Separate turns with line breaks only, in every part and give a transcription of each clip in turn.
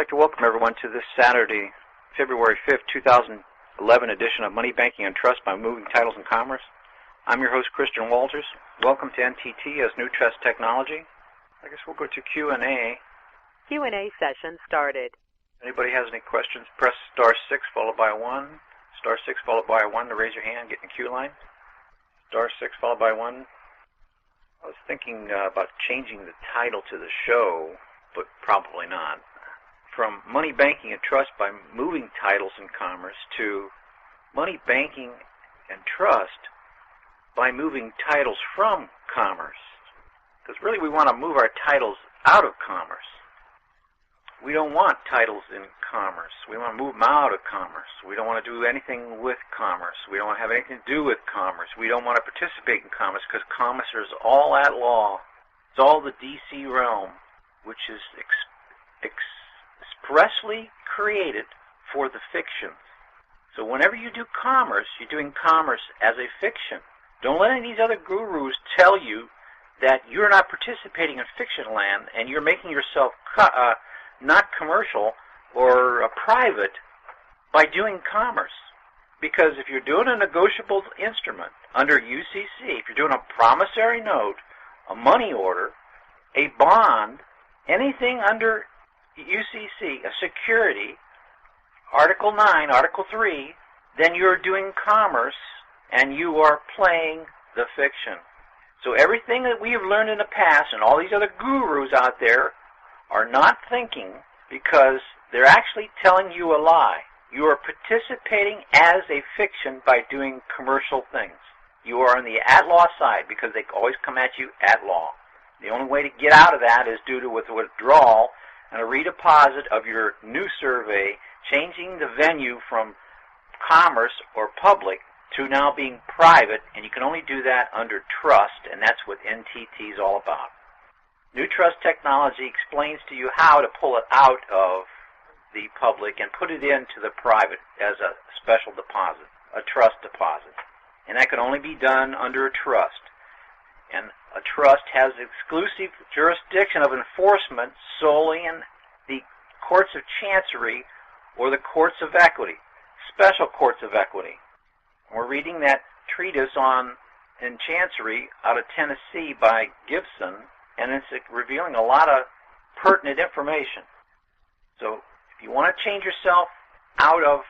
I'd like to welcome everyone to this Saturday, February 5th, 2011 edition of Money, Banking, and Trust by Moving Titles and Commerce. I'm your host, Christian Walters. Welcome to NTT as New Trust Technology. I guess we'll go to Q&A.
Q&A session started.
If anybody has any questions, press star 6 followed by 1. Star 6 followed by 1 to raise your hand, get in the queue line. Star 6 followed by 1. I was thinking about changing the title to the show, but probably not. From Money, Banking, and Trust by Moving Titles and Commerce to Money, Banking, and Trust by Moving Titles from Commerce. Because really we want to move our titles out of commerce. We don't want titles in commerce. We want to move them out of commerce. We don't want to do anything with commerce. We don't want to have anything to do with commerce. We don't want to participate in commerce because commerce is all at law. It's all the D.C. realm, which is expressly created for the fictions. So whenever you do commerce, you're doing commerce as a fiction. Don't let any of these other gurus tell you that you're not participating in fiction land and you're making yourself not commercial or private by doing commerce. Because if you're doing a negotiable instrument under UCC, if you're doing a promissory note, a money order, a bond, anything under UCC, a security, Article 9, Article 3, then you're doing commerce and you are playing the fiction. So everything that we have learned in the past and all these other gurus out there are not thinking because they're actually telling you a lie. You are participating as a fiction by doing commercial things. You are on the at-law side because they always come at you at law. The only way to get out of that is due to withdrawal and a redeposit of your new survey, changing the venue from commerce or public to now being private, and you can only do that under trust, and that's what NTT is all about. New Trust Technology explains to you how to pull it out of the public and put it into the private as a special deposit, a trust deposit. And that can only be done under a trust. And a trust has exclusive jurisdiction of enforcement solely in the courts of chancery or the courts of equity, special courts of equity. And we're reading that treatise in chancery out of Tennessee by Gibson, and it's revealing a lot of pertinent information. So if you want to change yourself out of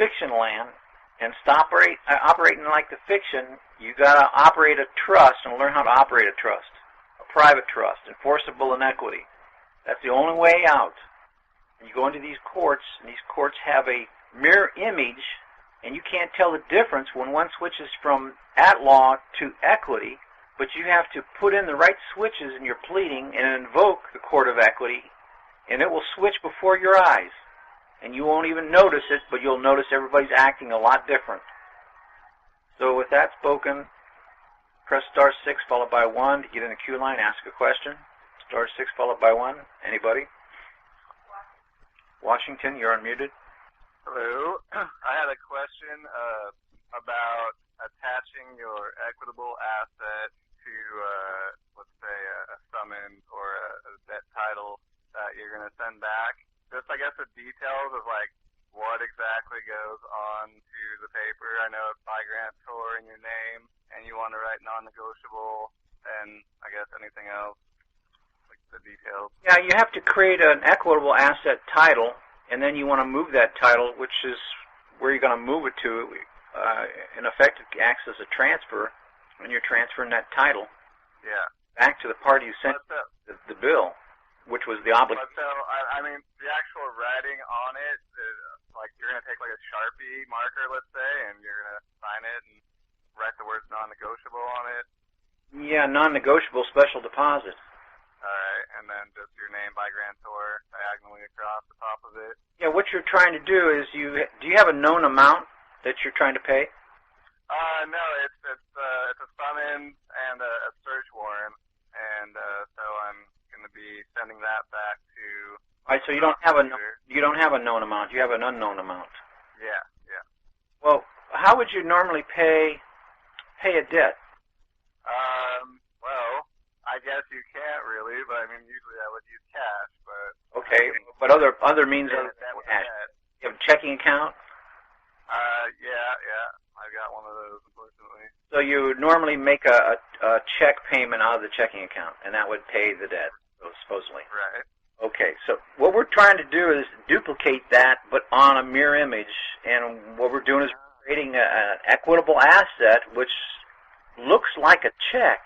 fiction land and stop operating like the fiction, you got to operate a trust and learn how to operate a trust, a private trust, enforceable in equity. That's the only way out. And you go into these courts, and these courts have a mirror image, and you can't tell the difference when one switches from at law to equity, but you have to put in the right switches in your pleading and invoke the court of equity, and it will switch before your eyes. And you won't even notice it, but you'll notice everybody's acting a lot different. So with that spoken, press star 6 followed by 1 to get in the queue line, ask a question. Star 6 followed by 1. Anybody? Washington, you're unmuted.
Hello. I had a question about attaching your equitable asset to, let's say, a summons or a debt title that you're going to send back. Just, I guess, the details of, like, what exactly goes on to the paper. I know it's by grantor in your name, and you want to write non-negotiable, and I guess anything else, like the details.
Yeah, you have to create an equitable asset title, and then you want to move that title, which is where you're going to move it to. In effect, it acts as a transfer when you're transferring that title back to the party who sent the bill, which was the obligation.
So, I mean, the actual writing on it, like you're going to take like a Sharpie marker, let's say, and you're going to sign it and write the words non-negotiable on it?
Yeah, non-negotiable special deposit.
All right, and then just your name by grantor diagonally across the top of it?
Yeah, what you're trying to do is do you have a known amount that you're trying to pay?
No, it's a summons and a search warrant, and so I'm going to be sending that back to.
All right, so you don't have a known amount. You have an unknown amount.
Yeah.
Well, how would you normally pay a debt?
Well, I guess you can't really, but I mean, usually I would use cash, but.
Okay, but other means of
that was
cash.
that.
You have a checking account?
Yeah. I got one of those, unfortunately.
So you normally make a check payment out of the checking account, and that would pay the debt, supposedly.
Right.
Okay, so what we're trying to do is duplicate that, but on a mirror image. And what we're doing is creating an equitable asset, which looks like a check.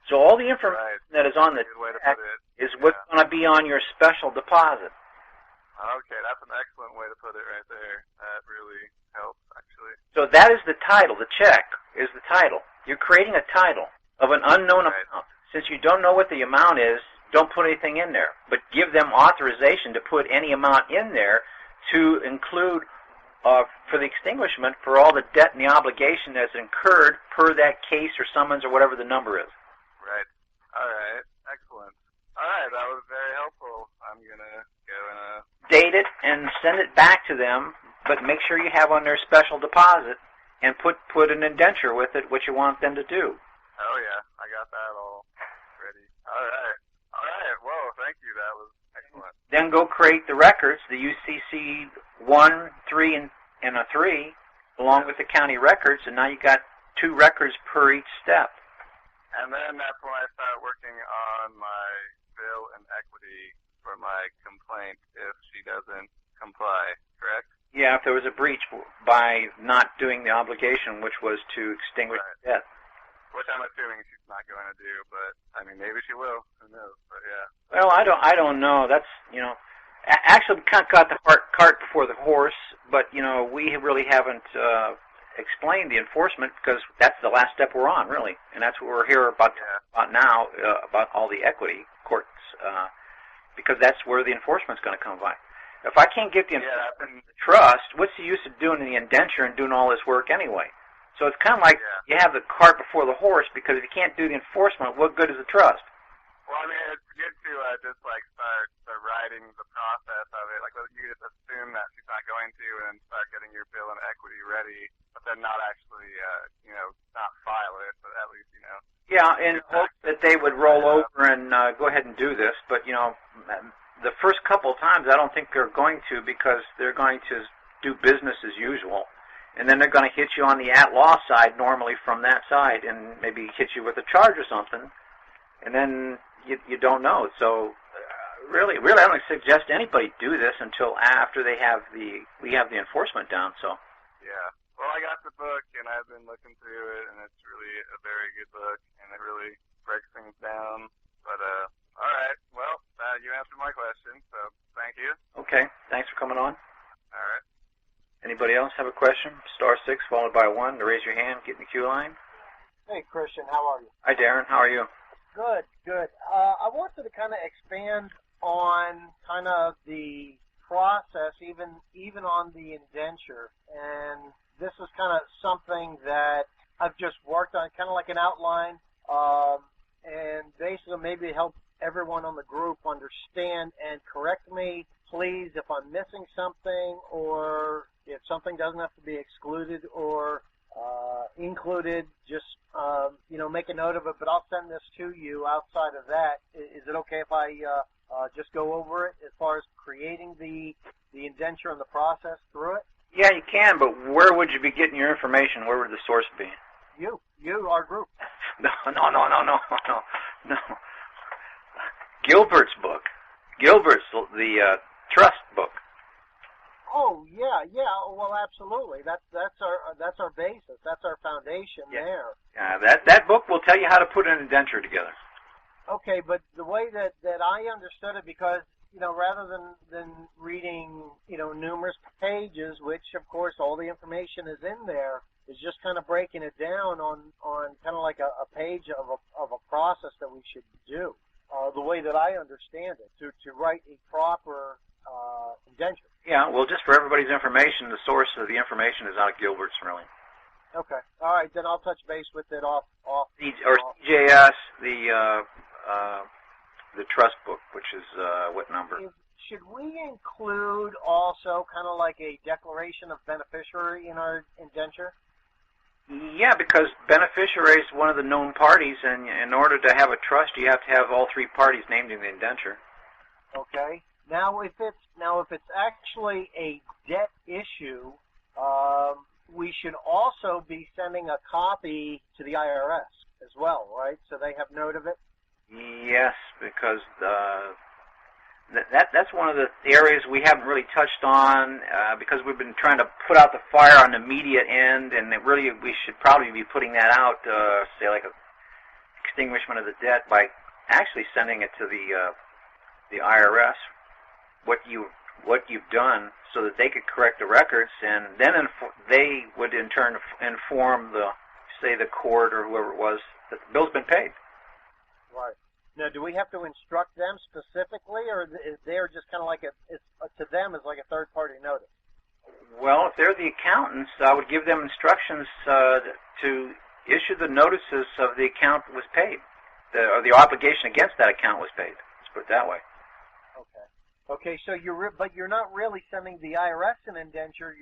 So all the information that is on the check is what's going to be on your special deposit.
Okay, that's an excellent way to put it right there. That really helps, actually.
So that is the title. The check is the title. You're creating a title of an unknown amount. Since you don't know what the amount is, don't put anything in there, but give them authorization to put any amount in there to include for the extinguishment for all the debt and the obligation that's incurred per that case or summons or whatever the number is.
Right. All right. Excellent. All right. That was very helpful. I'm going to go and
date it and send it back to them, but make sure you have on their special deposit and put an indenture with it, what you want them to do.
Oh, yeah. I got that all ready. All right. All right. Well, thank you. That was excellent.
Then go create the records, the UCC 1, 3, and a 3, along with the county records, and now you got 2 records per each step.
And then that's when I start working on my bill and equity for my complaint if she doesn't comply, correct?
Yeah, if there was a breach by not doing the obligation, which was to extinguish the debt.
Which I'm assuming she's not going to do, but I mean, maybe she will. Who knows? But yeah.
Well, I don't know. That's actually we kind of got the cart before the horse, but we really haven't explained the enforcement because that's the last step we're on, really, and that's what we're here about now about all the equity courts because that's where the enforcement's going to come by. If I can't get the trust, what's the use of doing the indenture and doing all this work anyway? So it's kind of like you have the cart before the horse because if you can't do the enforcement, what good is the trust?
Well, I mean, it's good to just start writing the process of it. Like you just assume that she's not going to, and start getting your bill and equity ready, but then not actually, not file it, but at least,
Yeah, in hope that they would roll over and go ahead and do this, but the first couple of times I don't think they're going to because they're going to do business as usual. And then they're going to hit you on the at-law side normally from that side and maybe hit you with a charge or something. And then you don't know. So really, I don't suggest anybody do this until after we have the enforcement down. So
yeah. Well, I got the book, and I've been looking through it, and it's really a very good book, and it really breaks things down. But, all right. Well, you answered my question, so thank you.
Okay. Thanks for coming on.
All right.
Anybody else have a question? *6 followed by 1 to raise your hand, get in the queue line.
Hey, Christian, how are you?
Hi, Darren. How are you?
Good. I wanted to kind of expand on kind of the process, even on the indenture. And this is kind of something that I've just worked on, kind of like an outline, and basically maybe help everyone on the group understand and correct me, please, if I'm missing something or if something doesn't have to be excluded or included, just, make a note of it, but I'll send this to you outside of that. Is it okay if I just go over it as far as creating the indenture and the process through it?
Yeah, you can, but where would you be getting your information? Where would the source be?
You, our group.
No. Gilbert's book. Gilbert's the trust book.
Oh yeah. Well, absolutely. That's our basis. That's our foundation there.
Yeah, that book will tell you how to put an indenture together.
Okay, but the way that I understood it, because rather than reading numerous pages, which of course all the information is in there, is just kind of breaking it down on kind of like a page of a process that we should do. The way that I understand it, to write a proper indenture.
Yeah, well, just for everybody's information, the source of the information is out of Gilbert's, really.
Okay. All right, then I'll touch base with it off.
CJS, the trust book, which is what number?
Should we include also kind of like a declaration of beneficiary in our indenture?
Yeah, because beneficiary is one of the known parties, and in order to have a trust, you have to have all 3 parties named in the indenture.
Okay. Now, if it's actually a debt issue, we should also be sending a copy to the IRS as well, right? So they have note of it.
Yes, because that's one of the areas we haven't really touched on because we've been trying to put out the fire on the immediate end, and we should probably be putting that out, say like a extinguishment of the debt by actually sending it to the IRS. What you've done, so that they could correct the records, and then they would in turn inform the court or whoever it was that the bill's been paid.
Right. Now, do we have to instruct them specifically, or is there just kind of like to them is like a third-party notice?
Well, if they're the accountants, I would give them instructions to issue the notices of the account that was paid, or the obligation against that account was paid. Let's put it that way.
Okay, so you're not really sending the IRS an indenture,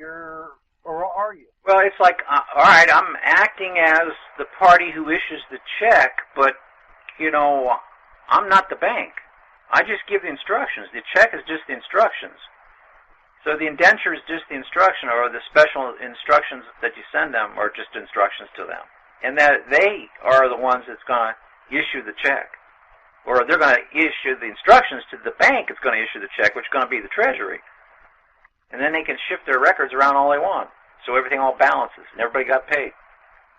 or are you?
Well, it's like, all right, I'm acting as the party who issues the check, but, I'm not the bank. I just give the instructions. The check is just the instructions. So the indenture is just the instruction, or the special instructions that you send them are just instructions to them. And that they are the ones that's going to issue the check. Or they're going to issue the instructions to the bank that's going to issue the check, which is going to be the Treasury. And then they can shift their records around all they want. So everything all balances, and everybody got paid.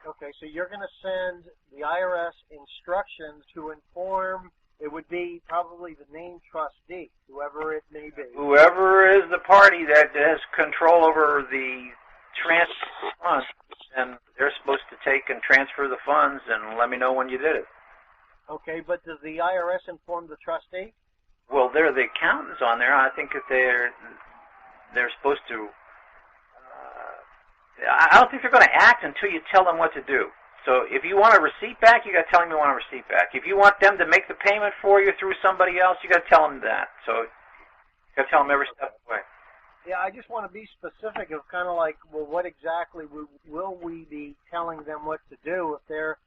Okay, so you're going to send the IRS instructions to inform, it would be probably the named trustee, whoever it may be.
Whoever is the party that has control over the transfer of funds, and they're supposed to take and transfer the funds and let me know when you did it.
Okay, but does the IRS inform the trustee?
Well, they're the accountants on there. I think that they're supposed to. I don't think they're going to act until you tell them what to do. So if you want a receipt back, you got to tell them you want a receipt back. If you want them to make the payment for you through somebody else, you got to tell them that. So you got to tell them every step of the way.
Yeah, I just want to be specific of kind of like, well, what exactly will we be telling them what to do if they're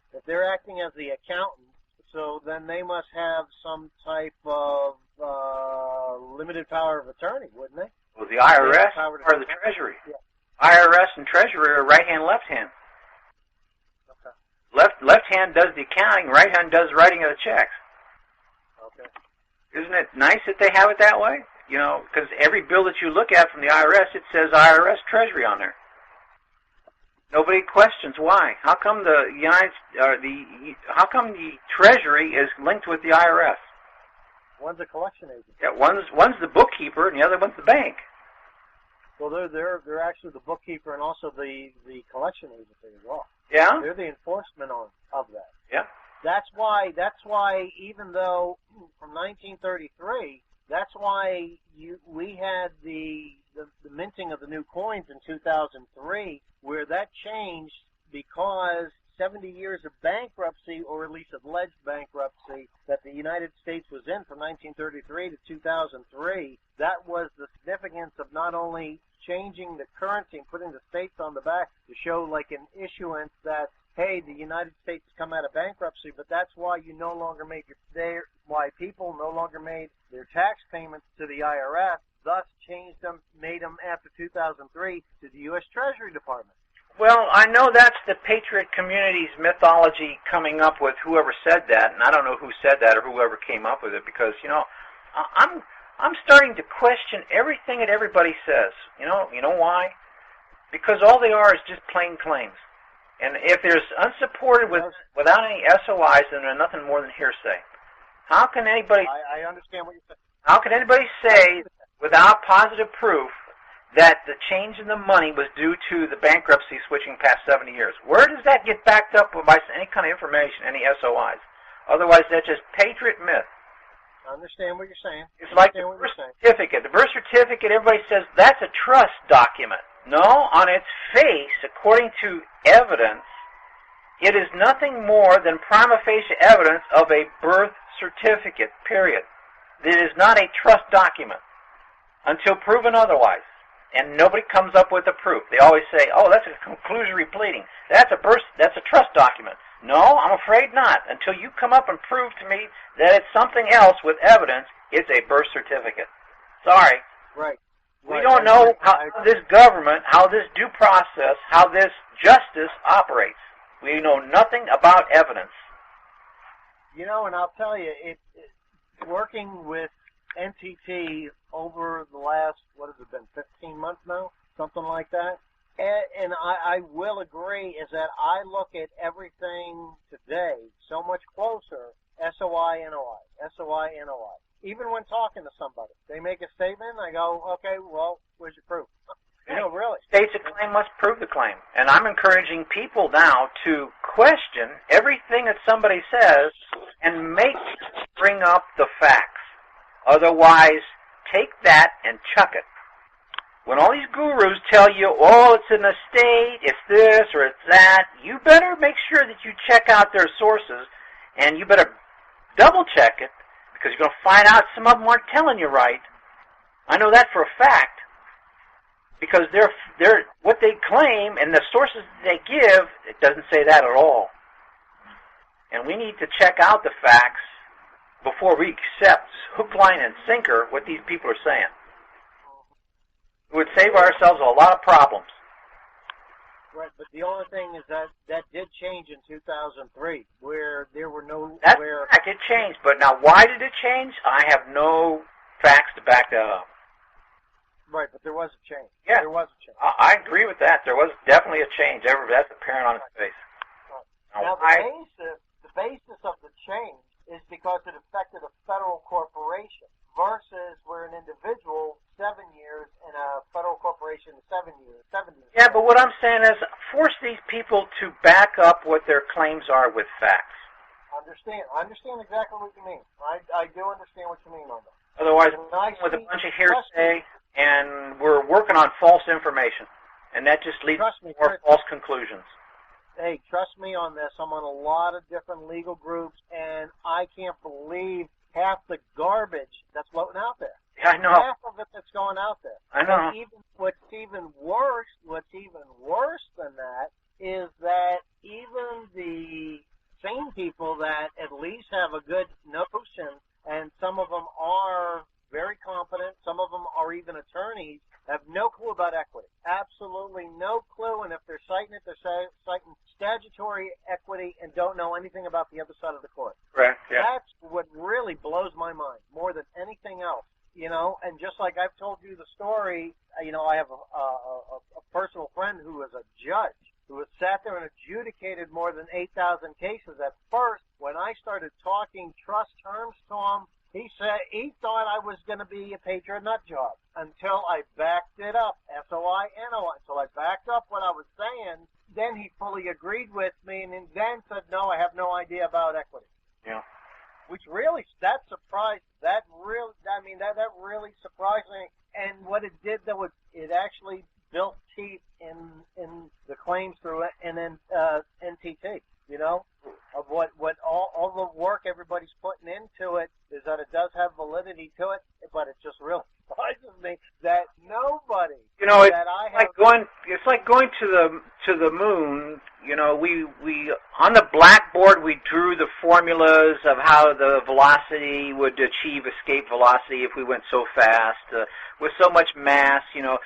acting as the accountant? So then they must have some type of limited power of attorney, wouldn't they?
Well, the IRS or the Treasury.
Yeah.
IRS and Treasury are right hand, left hand.
Okay.
Left hand does the accounting, right hand does writing of the checks.
Okay.
Isn't it nice that they have it that way? Because every bill that you look at from the IRS, it says IRS Treasury on there. Nobody questions why. How come how come the Treasury is linked with the IRS?
One's a collection agent.
Yeah, one's the bookkeeper and the other one's the bank.
Well, they're actually the bookkeeper and also the collection agency as well.
Yeah.
They're the enforcement of that.
Yeah.
That's why even though from 1933, that's why we had the minting of the new coins in 2003, where that changed because 70 years of bankruptcy, or at least alleged bankruptcy, that the United States was in from 1933 to 2003, that was the significance of not only changing the currency and putting the states on the back to show like an issuance that, hey, the United States has come out of bankruptcy, but that's why you no longer made why people no longer made their tax payments to the IRS, thus made them after 2003 to the U.S. Treasury Department.
Well, I know that's the patriot community's mythology coming up with whoever said that, and I don't know who said that or whoever came up with it because, I'm starting to question everything that everybody says. You know why? Because all they are is just plain claims. And if there's unsupported without any SOIs, then they're nothing more than hearsay. How can anybody...
I understand what you're saying.
How can anybody say, without positive proof, that the change in the money was due to the bankruptcy switching past 70 years? Where does that get backed up by any kind of information, any SOIs? Otherwise, that's just patriot myth.
I understand what you're saying.
It's like the birth certificate. The birth certificate, everybody says, that's a trust document. No, on its face, according to evidence, it is nothing more than prima facie evidence of a birth certificate, period. It is not a trust document until proven otherwise. And nobody comes up with a proof. They always say, oh, that's a conclusory pleading. That's a trust document. No, I'm afraid not. Until you come up and prove to me that it's something else with evidence, it's a birth certificate. Sorry.
Right.
We don't know how this government, how this due process, how this justice operates. We know nothing about evidence.
You know, and I'll tell you, working with NTT over the last, what has it been, 15 months now? Something like that. And I will agree is that I look at everything today so much closer, SOI, NOI, SOI, NOI. Even when talking to somebody, they make a statement, I go, okay, well, where's your proof? You know, really.
States a claim must prove the claim. And I'm encouraging people now to question everything that somebody says and bring up the facts. Otherwise, take that and chuck it. When all these gurus tell you, oh, it's an estate, it's this or it's that, you better make sure that you check out their sources, and you better double-check it, because you're going to find out some of them aren't telling you right. I know that for a fact, because they're what they claim and the sources they give, it doesn't say that at all. And we need to check out the facts before we accept hook, line, and sinker what these people are saying. It would save ourselves a lot of problems.
Right, but the only thing is that did change in 2003, where there were no...
That's correct, it changed. But now, why did it change? I have no facts to back that up.
Right, but there was a change.
Yeah.
There was a change.
I agree with that. There was definitely a change. That's apparent on its face.
Right. Now, the basis of the change is because it affected a federal corporation versus where an individual 7 years and a federal corporation 7 years.
Yeah, but what I'm saying is force these people to back up what their claims are with facts.
I understand exactly what you mean. I do understand what you mean on that.
Otherwise, with a bunch of hearsay, and we're working on false information, and that just leads to more false conclusions.
Hey, trust me on this. I'm on a lot of different legal groups, and I can't believe half the garbage that's floating out there.
Yeah, I know.
Half of it that's going out there.
I know.
What's even worse than that is that even the sane people that at least have a good notion, and some of them are very competent, some of them are even attorneys, have no clue about equity. Absolutely no clue, and if they're citing it, they're citing statutory equity and don't know anything about the other side of the court.
Correct, yeah.
That's what really blows my mind, more than anything else. You know, and just like I've told you the story, you know, I have a personal friend who was a judge who has sat there and adjudicated more than 8,000 cases. At first, when I started talking trust terms to him, he said he thought I was going to be a patriot nut job until I backed it up, SOI, NOI. Until I backed up what I was saying, then he fully agreed with me and then said, no, I have no idea about equity.
Yeah.
Which really, that surprised, that really surprised me. And what it did, though, it actually built teeth in the claims through it, and then NTT, you know, of what all the work everybody's putting into it is that it does have validity to it, but it just really surprises me that nobody,
you know,
that I have...
It's like going to the moon. You know, we on the blackboard we drew the formulas of how the velocity would achieve escape velocity if we went so fast with so much mass. You know,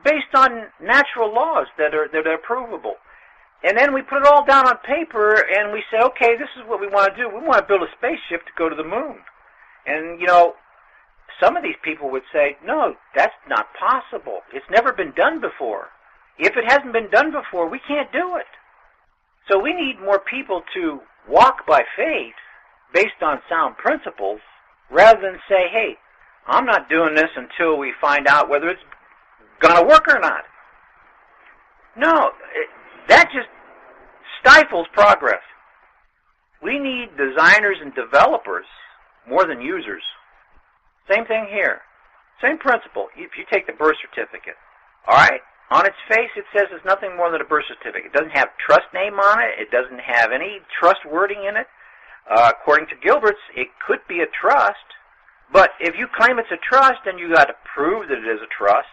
based on natural laws that are provable. And then we put it all down on paper and we say, okay, this is what we want to do. We want to build a spaceship to go to the moon. And, you know, some of these people would say, no, that's not possible. It's never been done before. If it hasn't been done before, we can't do it. So we need more people to walk by faith based on sound principles rather than say, hey, I'm not doing this until we find out whether it's going to work or not. No, that just stifles progress. We need designers and developers more than users. Same thing here. Same principle. If you take the birth certificate, all right, on its face it says it's nothing more than a birth certificate. It doesn't have trust name on it. It doesn't have any trust wording in it. According to Gilbert's, it could be a trust, but if you claim it's a trust, then you got to prove that it is a trust.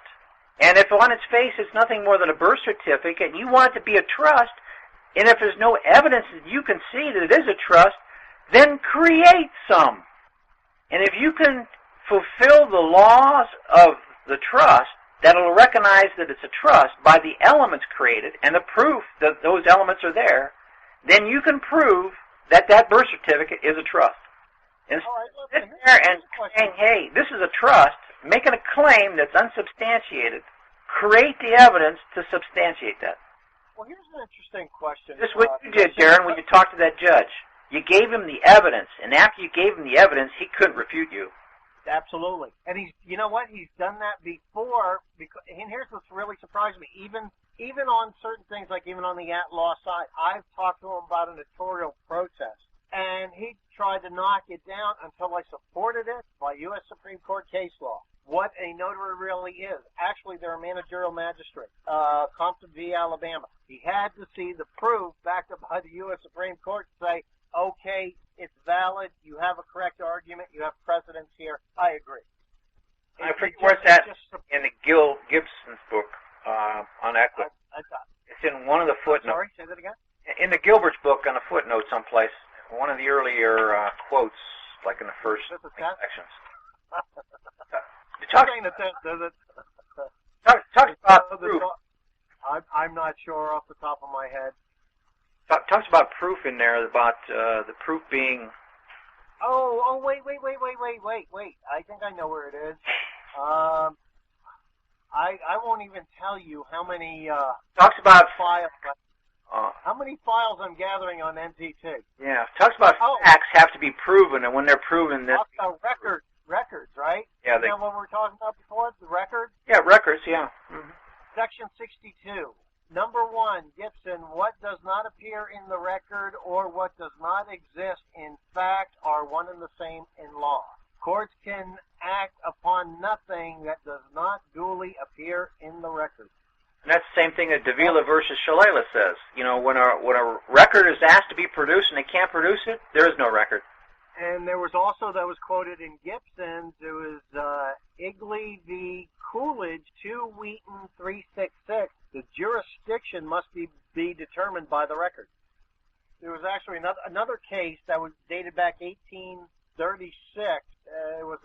And if on its face it's nothing more than a birth certificate, and you want it to be a trust, and if there's no evidence that you can see that it is a trust, then create some. And if you can fulfill the laws of the trust that'll recognize that it's a trust by the elements created and the proof that those elements are there, then you can prove that that birth certificate is a trust. And sitting there and saying, hey, this is a trust, making a claim that's unsubstantiated, create the evidence to substantiate that.
Well, here's an interesting question.
This is what you did, Darren, when you talked to that judge. You gave him the evidence, and after you gave him the evidence, he couldn't refute you.
Absolutely. And you know what? He's done that before. And here's what's really surprised me. Even on certain things, like even on the at-law side, I've talked to him about a notorial protest. And he tried to knock it down until I supported it by U.S. Supreme Court case law. What a notary really is. Actually, they're a managerial magistrate, Compton v. Alabama. He had to see the proof backed up by the U.S. Supreme Court to say, okay, it's valid, you have a correct argument, you have precedence here, I agree.
I forget where's that in the Gibson's book on equity. It's in one of the footnotes.
Sorry, say that again?
In the Gilbert's book on a footnote someplace, one of the earlier quotes, like in the first sections. Talks about proof.
I'm not sure off the top of my head.
Talks about proof in there, about the proof being...
Oh, wait. I think I know where it is. I won't even tell you how many
talks about
files. How many files I'm gathering on NTT?
Yeah, talks about facts have to be proven, and when they're proven, this
records, right?
Yeah,
Isn't that what we were talking about before? The records.
Yeah, records. Yeah. Mm-hmm.
Section 62. Number 1, Gibson, what does not appear in the record or what does not exist in fact are one and the same in law. Courts can act upon nothing that does not duly appear in the record.
And that's the same thing that Davila versus Shalala says. You know, when a record is asked to be produced and they can't produce it, there is no record.
And there was also, that was quoted in Gibson, there was Igley v. Coolidge, 2 Wheaton 366. The jurisdiction must be determined by the record. There was actually another case that was dated back 1836. It was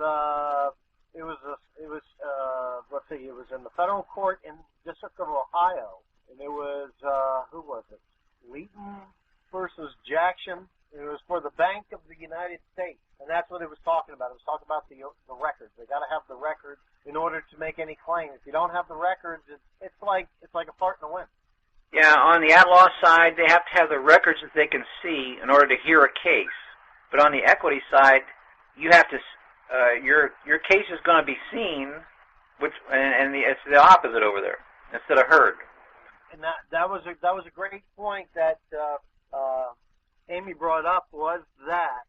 in the federal court in the District of Ohio, and it was who was it? Wheaton versus Jackson. It was for the Bank of the United States, and that's what it was talking about. It was talking about the records. They got to have the records in order to make any claim. If you don't have the records, it's like a fart in the wind.
Yeah, on the at-law side, they have to have the records that they can see in order to hear a case. But on the equity side, you have to your case is going to be seen, it's the opposite over there instead of heard.
And that was a great point that Amy brought up was that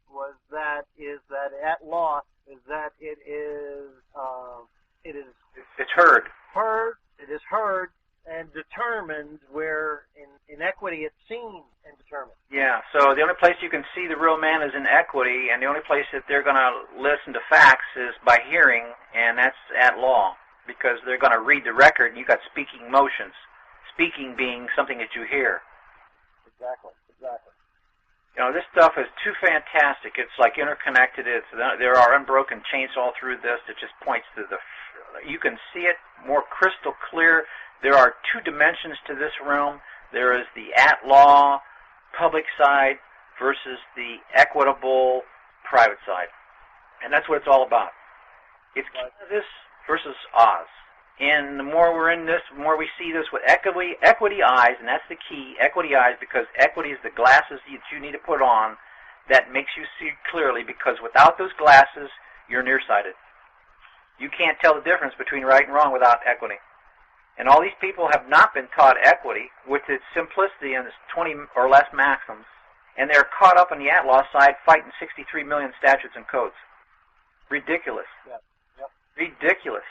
at law is that it is
heard.
It is heard and determined, where in equity it's seen and determined.
Yeah, so the only place you can see the real man is in equity, and the only place that they're going to listen to facts is by hearing, and that's at law, because they're going to read the record, and you've got speaking motions. Speaking being something that you hear.
Exactly.
You know, this stuff is too fantastic. It's like interconnected. There are unbroken chains all through this that just points to you can see it more crystal clear. There are 2 dimensions to this realm. There is the at-law public side versus the equitable private side. And that's what it's all about. It's Kansas versus Oz. And the more we're in this, the more we see this with equity eyes, and that's the key, equity eyes, because equity is the glasses that you need to put on that makes you see clearly, because without those glasses, you're nearsighted. You can't tell the difference between right and wrong without equity. And all these people have not been taught equity with its simplicity and its 20 or less maxims, and they're caught up on the at-law side fighting 63 million statutes and codes. Ridiculous.
Yep.
Ridiculous.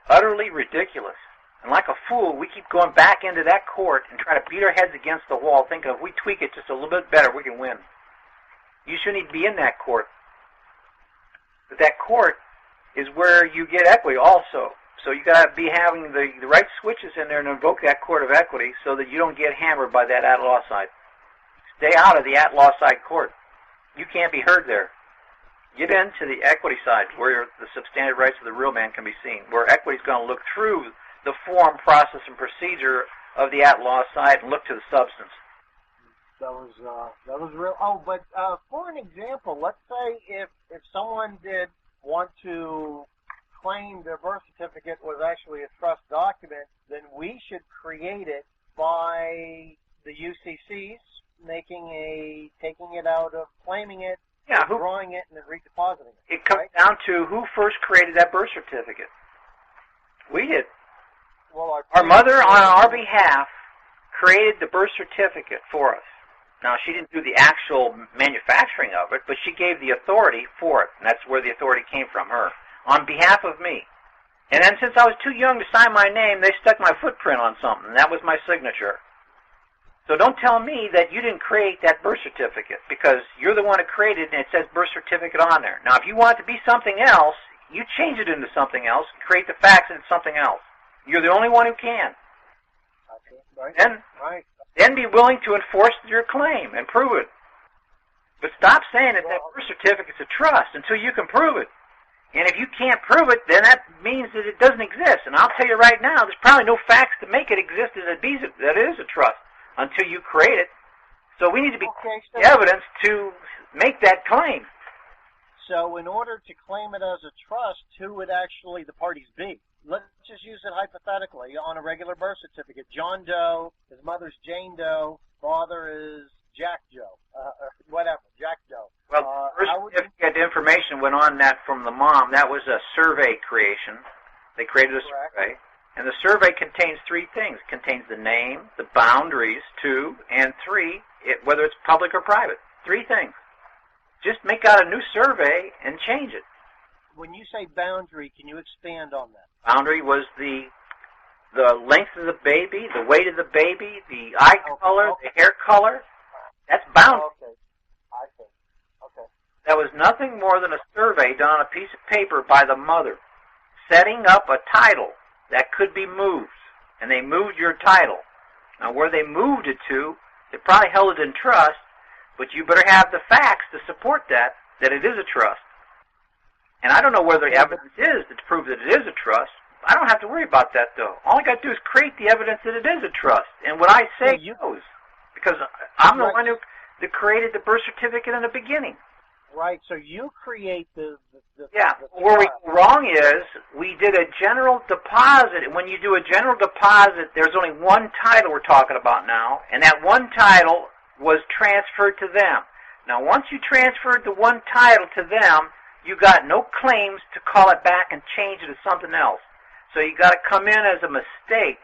Utterly ridiculous. And like a fool, we keep going back into that court and try to beat our heads against the wall, thinking if we tweak it just a little bit better, we can win. You shouldn't even be in that court. But that court is where you get equity also. So you got to be having the right switches in there and invoke that court of equity so that you don't get hammered by that at-law side. Stay out of the at-law side court. You can't be heard there. get into the equity side where the substantive rights of the real man can be seen, where equity is going to look through the form, process, and procedure of the at-law side and look to the substance.
That was real. Oh, but for an example, let's say if someone did want to claim their birth certificate was actually a trust document, then we should create it by the UCCs, taking it out of claiming it, drawing it, and then redepositing it.
It comes down to who first created that birth certificate. We did.
Well,
our mother, on our behalf, created the birth certificate for us. Now, she didn't do the actual manufacturing of it, but she gave the authority for it, and that's where the authority came from, her, on behalf of me. And then since I was too young to sign my name, they stuck my footprint on something, and that was my signature. So don't tell me that you didn't create that birth certificate, because you're the one who created it, and it says birth certificate on there. Now, if you want it to be something else, you change it into something else, create the facts into something else. You're the only one who can.
Okay.
Then be willing to enforce your claim and prove it. But stop saying that birth certificate's a trust until you can prove it. And if you can't prove it, then that means that it doesn't exist. And I'll tell you right now, there's probably no facts to make it exist that it is a trust until you create it. So we need to be evidence to make that claim.
So in order to claim it as a trust, who would actually the parties be? Let's just use it hypothetically on a regular birth certificate. John Doe, his mother's Jane Doe, father is Jack Joe, whatever, Jack Doe.
Well, the birth certificate information went on that from the mom. That was a survey creation. They created a survey. And the survey contains three things. It contains the name, the boundaries, 2, and 3, whether it's public or private. 3 things. Just make out a new survey and change it.
When you say boundary, can you expand on that?
Boundary was the length of the baby, the weight of the baby, the eye color, the hair color. That's boundary.
Okay, I see. Okay.
That was nothing more than a survey done on a piece of paper by the mother, setting up a title that could be moved, and they moved your title. Now, where they moved it to, they probably held it in trust, but you better have the facts to support that it is a trust. And I don't know where the evidence is to prove that it is a trust. I don't have to worry about that, though. All I got to do is create the evidence that it is a trust. And what I say goes, because I'm the one who created the birth certificate in the beginning.
Right, so you create the
where we go wrong is we did a general deposit. And when you do a general deposit, there's only one title we're talking about now, and that one title was transferred to them. Now, once you transferred the one title to them, you got no claims to call it back and change it to something else. So you got to come in as a mistake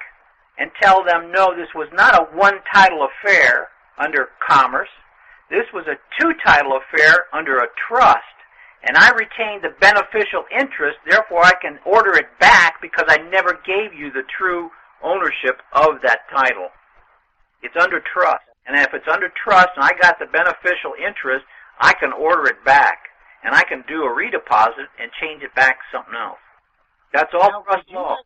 and tell them, no, this was not a one-title affair under commerce. This was a 2-title affair under a trust, and I retained the beneficial interest, therefore I can order it back because I never gave you the true ownership of that title. It's under trust, and if it's under trust and I got the beneficial interest, I can order it back, and I can do a redeposit and change it back to something else. That's all trust law.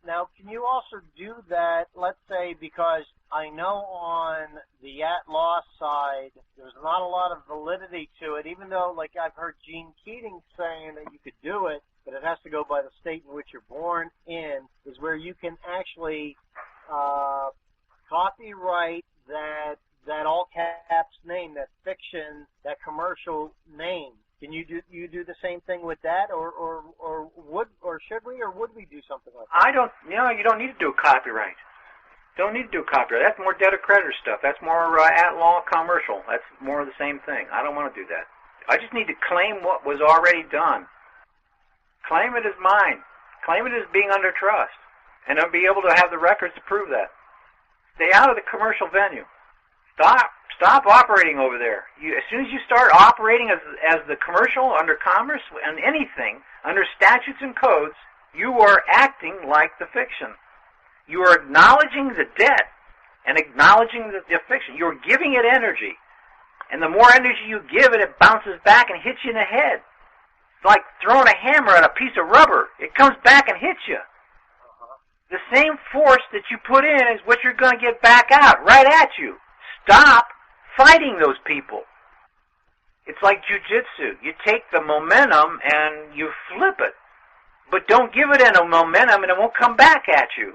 Now, can you also do that, let's say, because I know on the at-law side, there's not a lot of validity to it, even though, like I've heard Gene Keating saying that you could do it, but it has to go by the state in which you're born in, is where you can actually copyright that all caps name, that fiction, that commercial name. Can you do the same thing with that, or should we, or would we do something like that?
You don't need to do a copyright. Don't need to do a copyright. That's more debtor-creditor stuff. That's more at-law commercial. That's more of the same thing. I don't want to do that. I just need to claim what was already done. Claim it as mine. Claim it as being under trust. And I'll be able to have the records to prove that. Stay out of the commercial venue. Stop operating over there. As soon as you start operating as the commercial under commerce and anything under statutes and codes, you are acting like the fiction. You are acknowledging the debt and acknowledging the fiction. You're giving it energy. And the more energy you give it, it bounces back and hits you in the head. It's like throwing a hammer at a piece of rubber. It comes back and hits you. The same force that you put in is what you're going to get back out, right at you. Stop fighting those people. It's like jujitsu. You take the momentum and you flip it. But don't give it any momentum and it won't come back at you.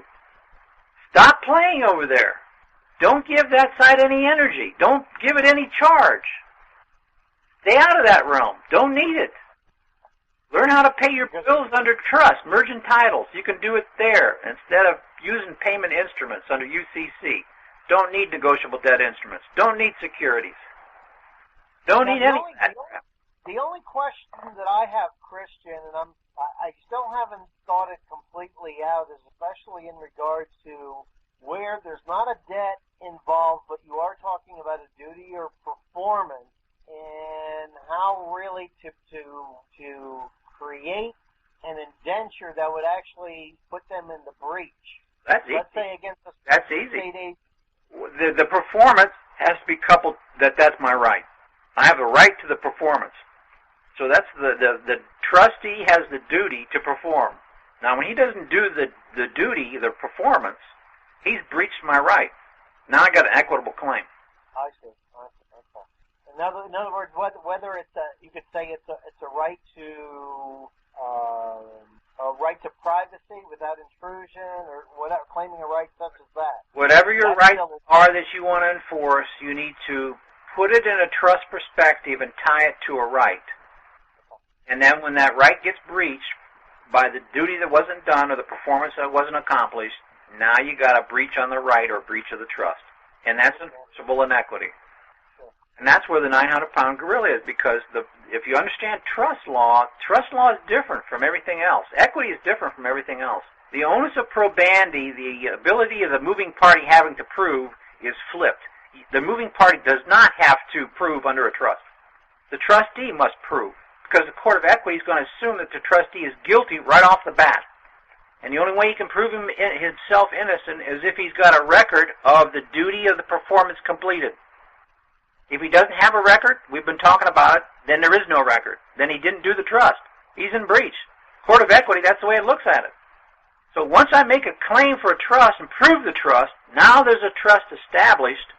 Stop playing over there. Don't give that side any energy. Don't give it any charge. Stay out of that realm. Don't need it. Learn how to pay your bills under trust, merchant titles. You can do it there instead of using payment instruments under UCC. Don't need negotiable debt instruments. Don't need securities. Don't need any of that.
The only question that I have, Christian, and I still haven't thought it completely out, is especially in regards to where there's not a debt involved, but you are talking about a duty or performance, and how really to create an indenture that would actually put them in the breach.
That's easy.
Let's say against the
That's easy. The performance has to be coupled that's my right. I have a right to the performance. So that's the trustee has the duty to perform. Now, when he doesn't do the duty, the performance, he's breached my right. Now I got an equitable claim.
I see. Okay. In other words, whether it's you could say it's a right to privacy without intrusion, or whatever, claiming a right such as that.
Whatever your rights are that you want to enforce, you need to put it in a trust perspective and tie it to a right. And then when that right gets breached by the duty that wasn't done or the performance that wasn't accomplished, now you got a breach on the right or a breach of the trust. And that's enforceable in equity. And that's where the 900-pound gorilla is, because if you understand trust law is different from everything else. Equity is different from everything else. The onus of probandi, the ability of the moving party having to prove, is flipped. The moving party does not have to prove under a trust. The trustee must prove, because the court of equity is going to assume that the trustee is guilty right off the bat. And the only way he can prove himself innocent is if he's got a record of the duty of the performance completed. If he doesn't have a record, we've been talking about it, then there is no record. Then he didn't do the trust. He's in breach. Court of equity, that's the way it looks at it. So once I make a claim for a trust and prove the trust, now there's a trust established.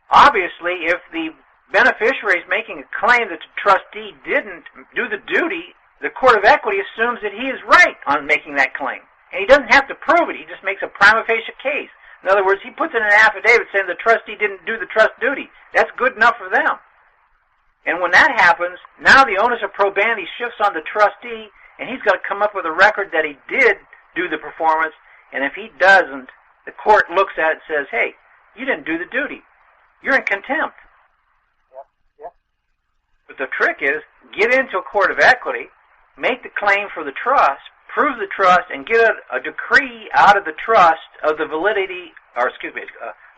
Obviously, if the beneficiary is making a claim that the trustee didn't do the duty, the court of equity assumes that he is right on making that claim. And he doesn't have to prove it. He just makes a prima facie case. In other words, he puts in an affidavit saying the trustee didn't do the trust duty. That's good enough for them. And when that happens, now the onus of probandi shifts on the trustee, and he's got to come up with a record that he did do the performance. And if he doesn't, the court looks at it and says, hey, you didn't do the duty. You're in contempt.
Yep.
But the trick is, get into a court of equity, make the claim for the trust, prove the trust, and get a decree out of the trust of the validity, or excuse me,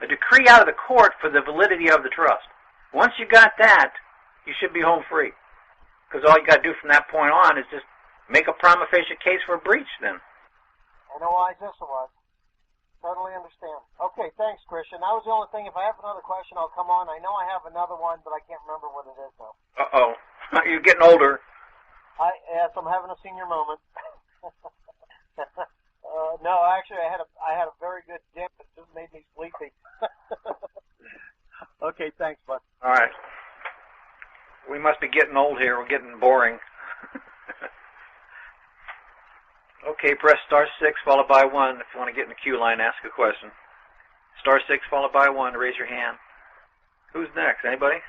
a decree out of the court for the validity of the trust. Once you got that, you should be home free. Because all you got to do from that point on is just make a prima facie case for a breach then.
I know why this was. Totally understand. Okay, thanks, Christian. That was the only thing. If I have another question, I'll come on. I know I have another one, but I can't remember what it is, though.
Uh-oh. You're getting older.
Yes, I'm having a senior moment. No, actually, I had a very good dip. It just made me sleepy. Okay, thanks, bud.
All right. We must be getting old here. We're getting boring. Okay, press star 6 followed by 1 if you want to get in the queue line, ask a question. Star 6 followed by 1 to raise your hand. Who's next? Anybody?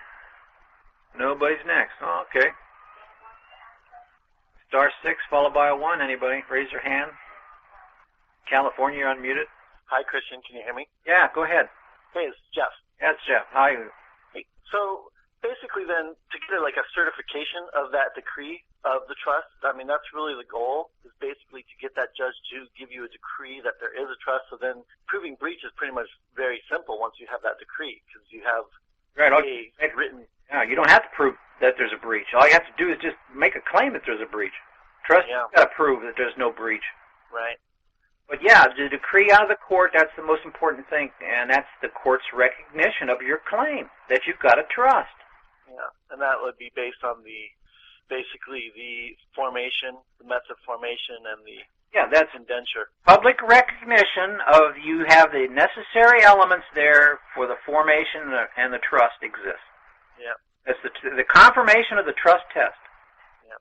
Nobody's next. Oh, okay. Star 6 followed by a 1. Anybody? Raise your hand. California, you're unmuted.
Hi, Christian. Can you hear me?
Yeah, go ahead.
Hey, it's Jeff.
Yeah, it's Jeff. Hi.
Hey, so basically then, to get like a certification of that decree of the trust, I mean, that's really the goal, is basically to get that judge to give you a decree that there is a trust. So then proving breach is pretty much very simple once you have that decree, because you have a written...
Yeah, you don't have to prove that there's a breach. All you have to do is just make a claim that there's a breach. Trust, you've got to prove that there's no breach.
Right.
But yeah, the decree out of the court, that's the most important thing, and that's the court's recognition of your claim, that you've got a trust.
Yeah, and that would be based on basically the formation, the method of formation, and the
that's
indenture.
Public recognition of you have the necessary elements there for the formation and the trust exists.
Yeah.
That's the confirmation of the trust test.
Yeah.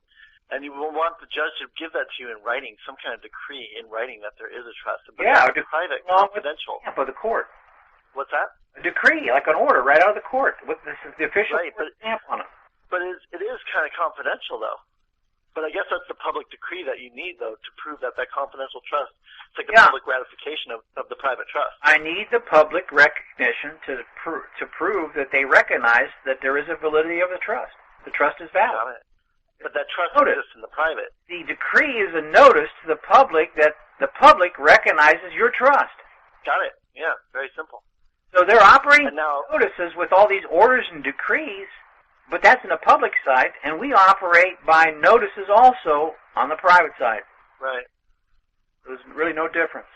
And you will want the judge to give that to you in writing, some kind of decree in writing that there is a trust. But
Yeah,
that's private, confidential.
Yeah, by the court.
What's that?
A decree, like an order right out of the court. This is the official stamp on it.
But it is kind of confidential, though. But I guess that's the public decree that you need, though, to prove that confidential trust. It's like a public ratification of the private trust.
I need the public recognition to prove that they recognize that there is a validity of the trust. The trust is valid.
Got it. But that trust exists in the private.
The decree is a notice to the public that the public recognizes your trust.
Got it. Yeah, very simple.
So they're operating notices with all these orders and decrees, but that's in the public side, and we operate by notices also on the private side.
Right.
There's really no difference.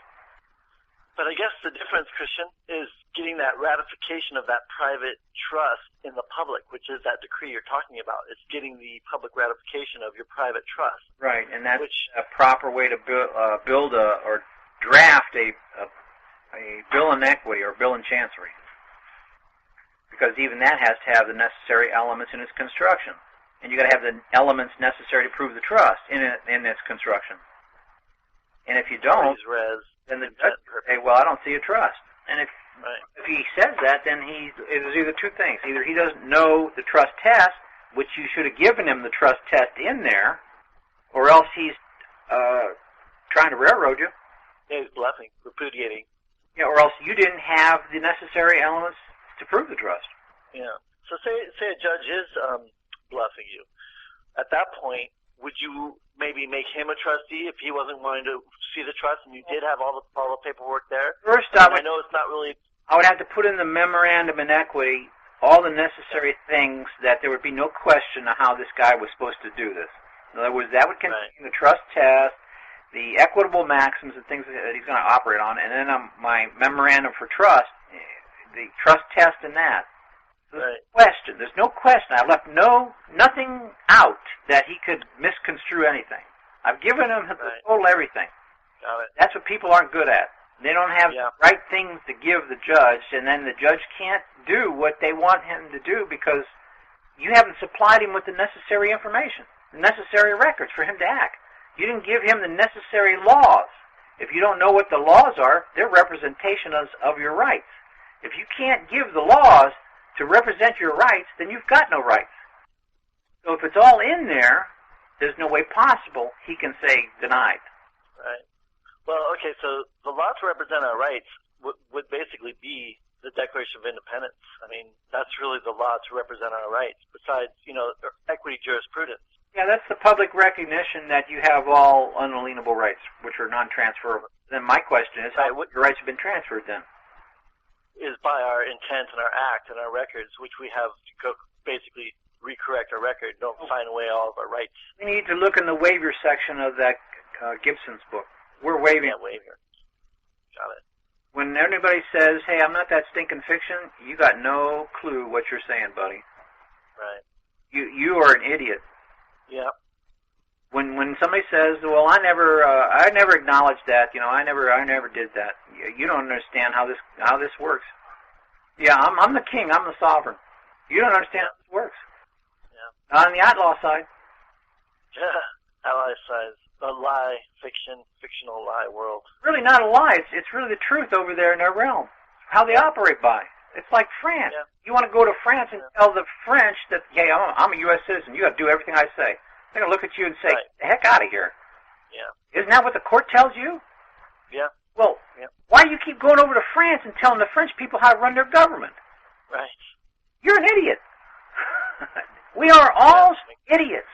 But I guess the difference, Christian, is getting that ratification of that private trust in the public, which is that decree you're talking about. It's getting the public ratification of your private trust.
Right, and that's a proper way to build or draft a bill in equity or bill in chancery. Because even that has to have the necessary elements in its construction. And you got to have the elements necessary to prove the trust in its construction. And if you don't, then the judge will say, well, I don't see a trust. And if he says that, then there's either two things. Either he doesn't know the trust test, which you should have given him the trust test in there, or else he's trying to railroad you.
Yeah, he's bluffing, repudiating.
Yeah, or else you didn't have the necessary elements to prove the trust.
Yeah. So say a judge is bluffing you. At that point, would you maybe make him a trustee if he wasn't wanting to see the trust and you did have all the paperwork there?
First,
I know it's not really.
I would have to put in the memorandum in equity all the necessary things that there would be no question of how this guy was supposed to do this. In other words, that would contain the trust test, the equitable maxims and things that he's going to operate on, and then my memorandum for trust, the trust test and that. There's no question. I left nothing out that he could misconstrue anything. I've given him the total everything.
Got it.
That's what people aren't good at. They don't have the right things to give the judge, and then the judge can't do what they want him to do because you haven't supplied him with the necessary information, the necessary records for him to act. You didn't give him the necessary laws. If you don't know what the laws are, they're representations of your rights. If you can't give the laws to represent your rights, then you've got no rights. So if it's all in there, there's no way possible he can say denied.
Right. Well, okay, so the law to represent our rights would basically be the Declaration of Independence. I mean, that's really the law to represent our rights, besides, equity jurisprudence.
Yeah, that's the public recognition that you have all unalienable rights, which are non-transferable. Then my question is, how your rights have been transferred then?
Is by our intent and our act and our records, which we have to go basically recorrect our record, don't sign away all of our rights.
We need to look in the waiver section of that Gibson's book. We're waiving.
Yeah, waiver. Got it.
When anybody says, hey, I'm not that stinking fiction, you got no clue what you're saying, buddy.
Right.
You are an idiot.
Yeah.
When somebody says, well, I never acknowledged that, I never did that. You don't understand how this works. Yeah, I'm the king. I'm the sovereign. You don't understand how this works.
Yeah.
Not on the outlaw side.
Yeah, outlaw side. A lie, fictional lie world.
Really not a lie. It's really the truth over there in their realm. How they operate by. It's like France.
Yeah.
You want to go to France and tell the French that, hey, I'm a U.S. citizen. You got to do everything I say. They're going to look at you and say, get the heck out of here.
Yeah.
Isn't that what the court tells you?
Yeah.
Well, why do you keep going over to France and telling the French people how to run their government?
Right.
You're an idiot. We are all idiots.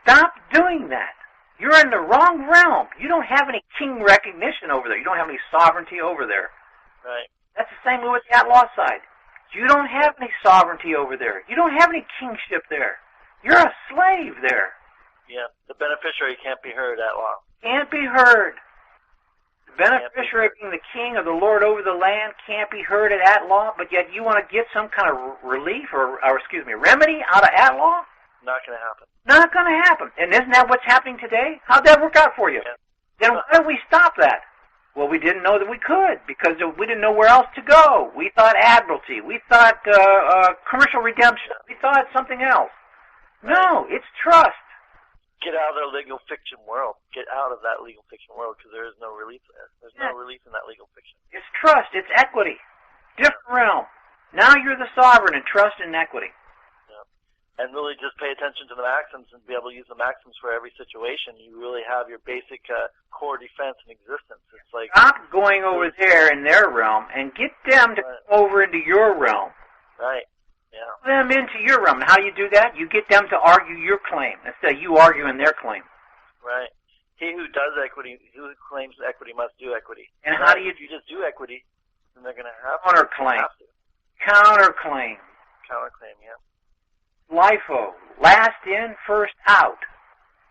Stop doing that. You're in the wrong realm. You don't have any king recognition over there. You don't have any sovereignty over there.
Right.
That's the same way with the outlaw side. You don't have any sovereignty over there. You don't have any kingship there. You're a slave there.
Yeah, the beneficiary can't be heard at law.
Can't be heard. The beneficiary being the king or the lord over the land can't be heard at law, but yet you want to get some kind of relief or remedy out of at law?
Not going to happen.
Not going to happen. And isn't that what's happening today? How'd that work out for you?
Yeah.
Then why don't we stop that? Well, we didn't know that we could because we didn't know where else to go. We thought admiralty. We thought commercial redemption. We thought something else. No, it's trust.
Get out of the legal fiction world. Get out of that legal fiction world because there is no relief there. There's no relief in that legal fiction.
It's trust. It's equity. Different realm. Now you're the sovereign in trust and equity.
And really just pay attention to the maxims and be able to use the maxims for every situation. You really have your basic core defense in existence. It's like
stop going over there in their realm and get them to come over into your realm.
Right. Yeah.
Them into your realm. And how do you do that? You get them to argue your claim instead of you arguing their claim.
Right. He who does equity, who claims equity must do equity.
And how do you?
If you just do equity, then they're going to have
counterclaim.
Counterclaim. Yeah.
LIFO, last in, first out.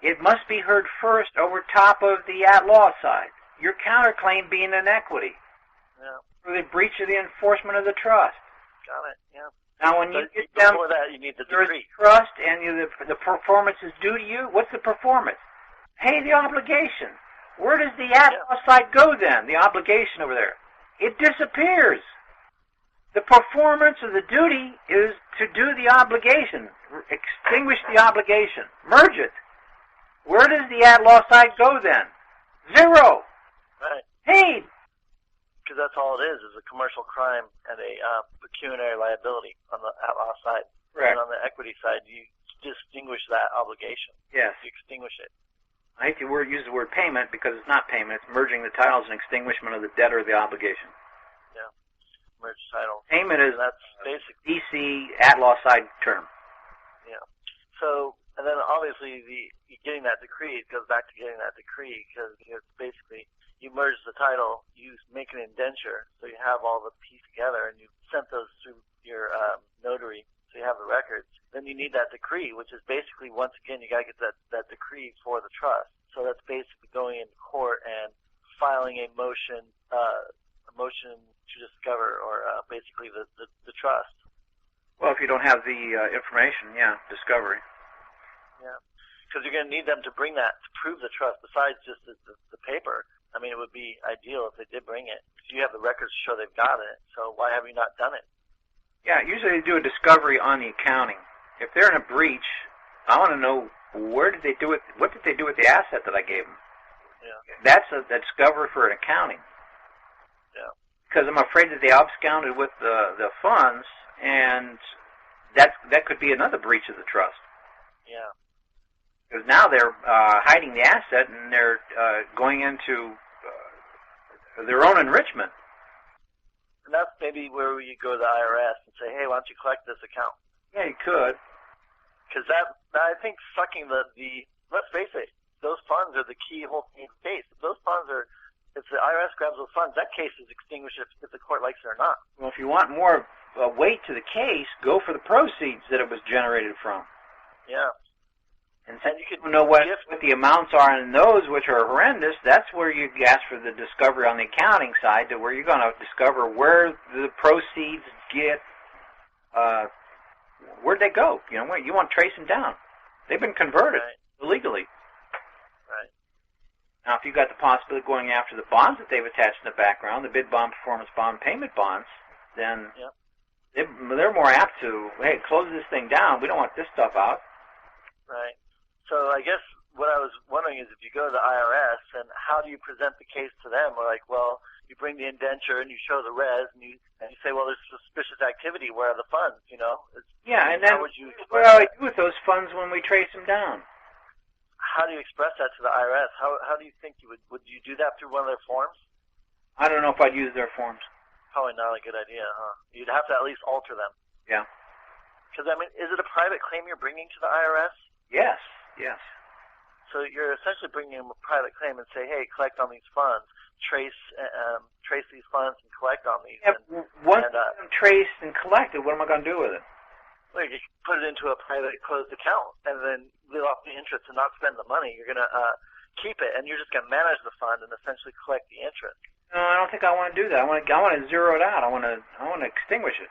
It must be heard first over top of the at-law side. Your counterclaim being an equity.
Yeah.
For the breach of the enforcement of the trust.
Got it, yeah.
Now when you get them,
before that, you need the
there's
decree.
Trust and the performance is due to you. What's the performance? Pay the obligation. Where does the at-law side go then, the obligation over there? It disappears. The performance of the duty is to do the obligation, extinguish the obligation, merge it. Where does the at-law side go then? Zero.
Right.
Paid.
Because that's all it is a commercial crime and a pecuniary liability on the at-law side.
Correct.
And on the equity side, you distinguish that obligation.
Yes.
You extinguish it.
I hate to use the word payment because it's not payment. It's merging the titles and extinguishment of the debtor of the obligation.
Yeah. Merge title.
Payment is
that's basic
DC at-law side term.
Yeah. So, and then obviously getting that decree, it goes back to getting that decree because it's basically you merge the title, you make an indenture, so you have all the piece together, and you sent those through your notary, so you have the records. Then you need that decree, which is basically, once again, you got to get that decree for the trust. So that's basically going into court and filing a motion to discover, or basically the trust.
Well, if you don't have the information, discovery.
Yeah, because you're going to need them to bring that to prove the trust. Besides just the paper, I mean, it would be ideal if they did bring it. Because you have the records to show they've got it. So why have you not done it?
Yeah, usually they do a discovery on the accounting. If they're in a breach, I want to know what did they do with the asset that I gave them.
Yeah.
That's a discovery for an accounting.
Yeah.
Because I'm afraid that they absconded with the funds, and that could be another breach of the trust.
Yeah.
Because now they're hiding the asset, and they're going into their own enrichment.
And that's maybe where you go to the IRS and say, hey, why don't you collect this account?
Yeah, you could.
Because I think sucking let's face it, those funds are the key whole thing of the case. If those funds are, if the IRS grabs those funds, that case is extinguished if the court likes it or not.
Well, if you want more weight to the case, go for the proceeds that it was generated from.
Yeah.
And you could know what the amounts are in those, which are horrendous. That's where you ask for the discovery on the accounting side, to where you're going to discover where the proceeds get, where'd they go? You want to trace them down. They've been converted illegally.
Right.
Now, if you've got the possibility of going after the bonds that they've attached in the background, the bid bond, performance bond, payment bonds, then they're more apt to, hey, close this thing down. We don't want this stuff out.
Right. So I guess what I was wondering is if you go to the IRS, and how do you present the case to them? Or like, well, you bring the indenture and you show the res, and you say, well, there's suspicious activity. Where are the funds? And then
how would you what do I do with those funds when we trace them down?
How do you express that to the IRS? How do you think you would you do that through one of their forms?
I don't know if I'd use their forms.
Probably not a good idea, huh? You'd have to at least alter them.
Yeah.
Because, I mean, is it a private claim you're bringing to the IRS?
Yes.
So you're essentially bringing them a private claim and say, hey, collect on these funds, trace these funds and collect on these.
Yeah, once I'm traced and collected, what am I going to do with it?
Well, you can put it into a private closed account and then live off the interest and not spend the money. You're going to keep it, and you're just going to manage the fund and essentially collect the interest.
No, I don't think I want to do that. I want to zero it out. I want to extinguish it.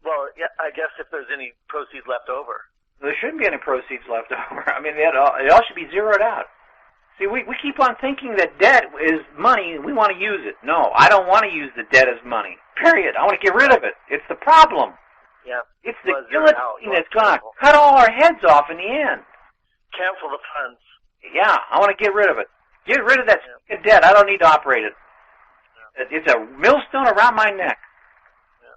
Well, yeah, I guess if there's any proceeds left over.
There shouldn't be any proceeds left over. I mean, it all should be zeroed out. See, we keep on thinking that debt is money and we want to use it. No, I don't want to use the debt as money. Period. I want to get rid of it. It's the problem.
Yeah.
It's the guillotine that's going to cut all our heads off in the end.
Cancel the funds.
Yeah, I want to get rid of it. Get rid of that debt. I don't need to operate it. Yeah. It's a millstone around my neck.
Yeah.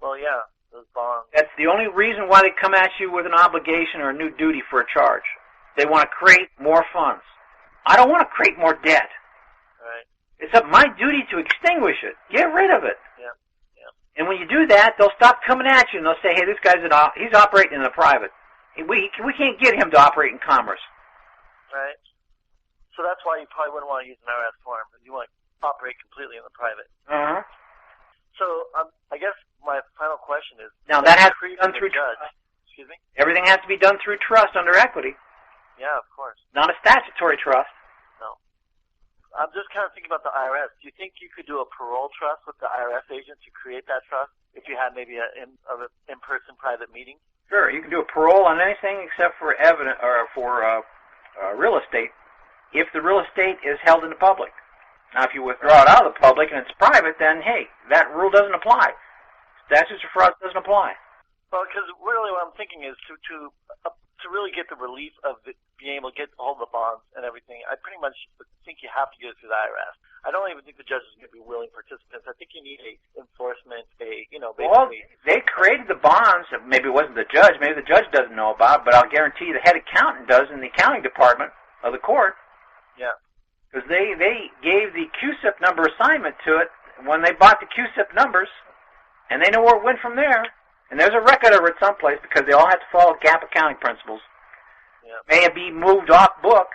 Well, yeah, those bonds.
That's the only reason why they come at you with an obligation or a new duty for a charge. They want to create more funds. I don't want to create more debt.
Right. It's
up my duty to extinguish it. Get rid of it.
Yeah. Yeah.
And when you do that, they'll stop coming at you and they'll say, "Hey, this guy's he's operating in the private. We can't get him to operate in commerce."
Right. So that's why you probably wouldn't want to use an IRS form, because you want to operate completely in the private.
Uh-huh.
So I guess my final question is,
now that has to be done through
judge.
Trust.
Excuse me?
Everything has to be done through trust under equity.
Yeah, of course.
Not a statutory trust.
No. I'm just kind of thinking about the IRS. Do you think you could do a parole trust with the IRS agent to create that trust if you had maybe an in-person private meeting?
Sure, you can do a parole on anything except for evidence or for real estate if the real estate is held in the public. Now, if you withdraw it out of the public and it's private, then hey, that rule doesn't apply. Statutes of fraud doesn't apply.
Well, because really what I'm thinking is to really get the relief of being able to get all the bonds and everything, I pretty much think you have to get it through the IRS. I don't even think the judge is going to be willing participants. I think you need a enforcement, basically.
Well, they created the bonds. Maybe it wasn't the judge. Maybe the judge doesn't know about it, but I'll guarantee you the head accountant does in the accounting department of the court.
Yeah.
Because they gave the QSIP number assignment to it when they bought the QSIP numbers, and they know where it went from there. And there's a record of it someplace because they all have to follow GAAP accounting principles.
Yeah.
May it be moved off book.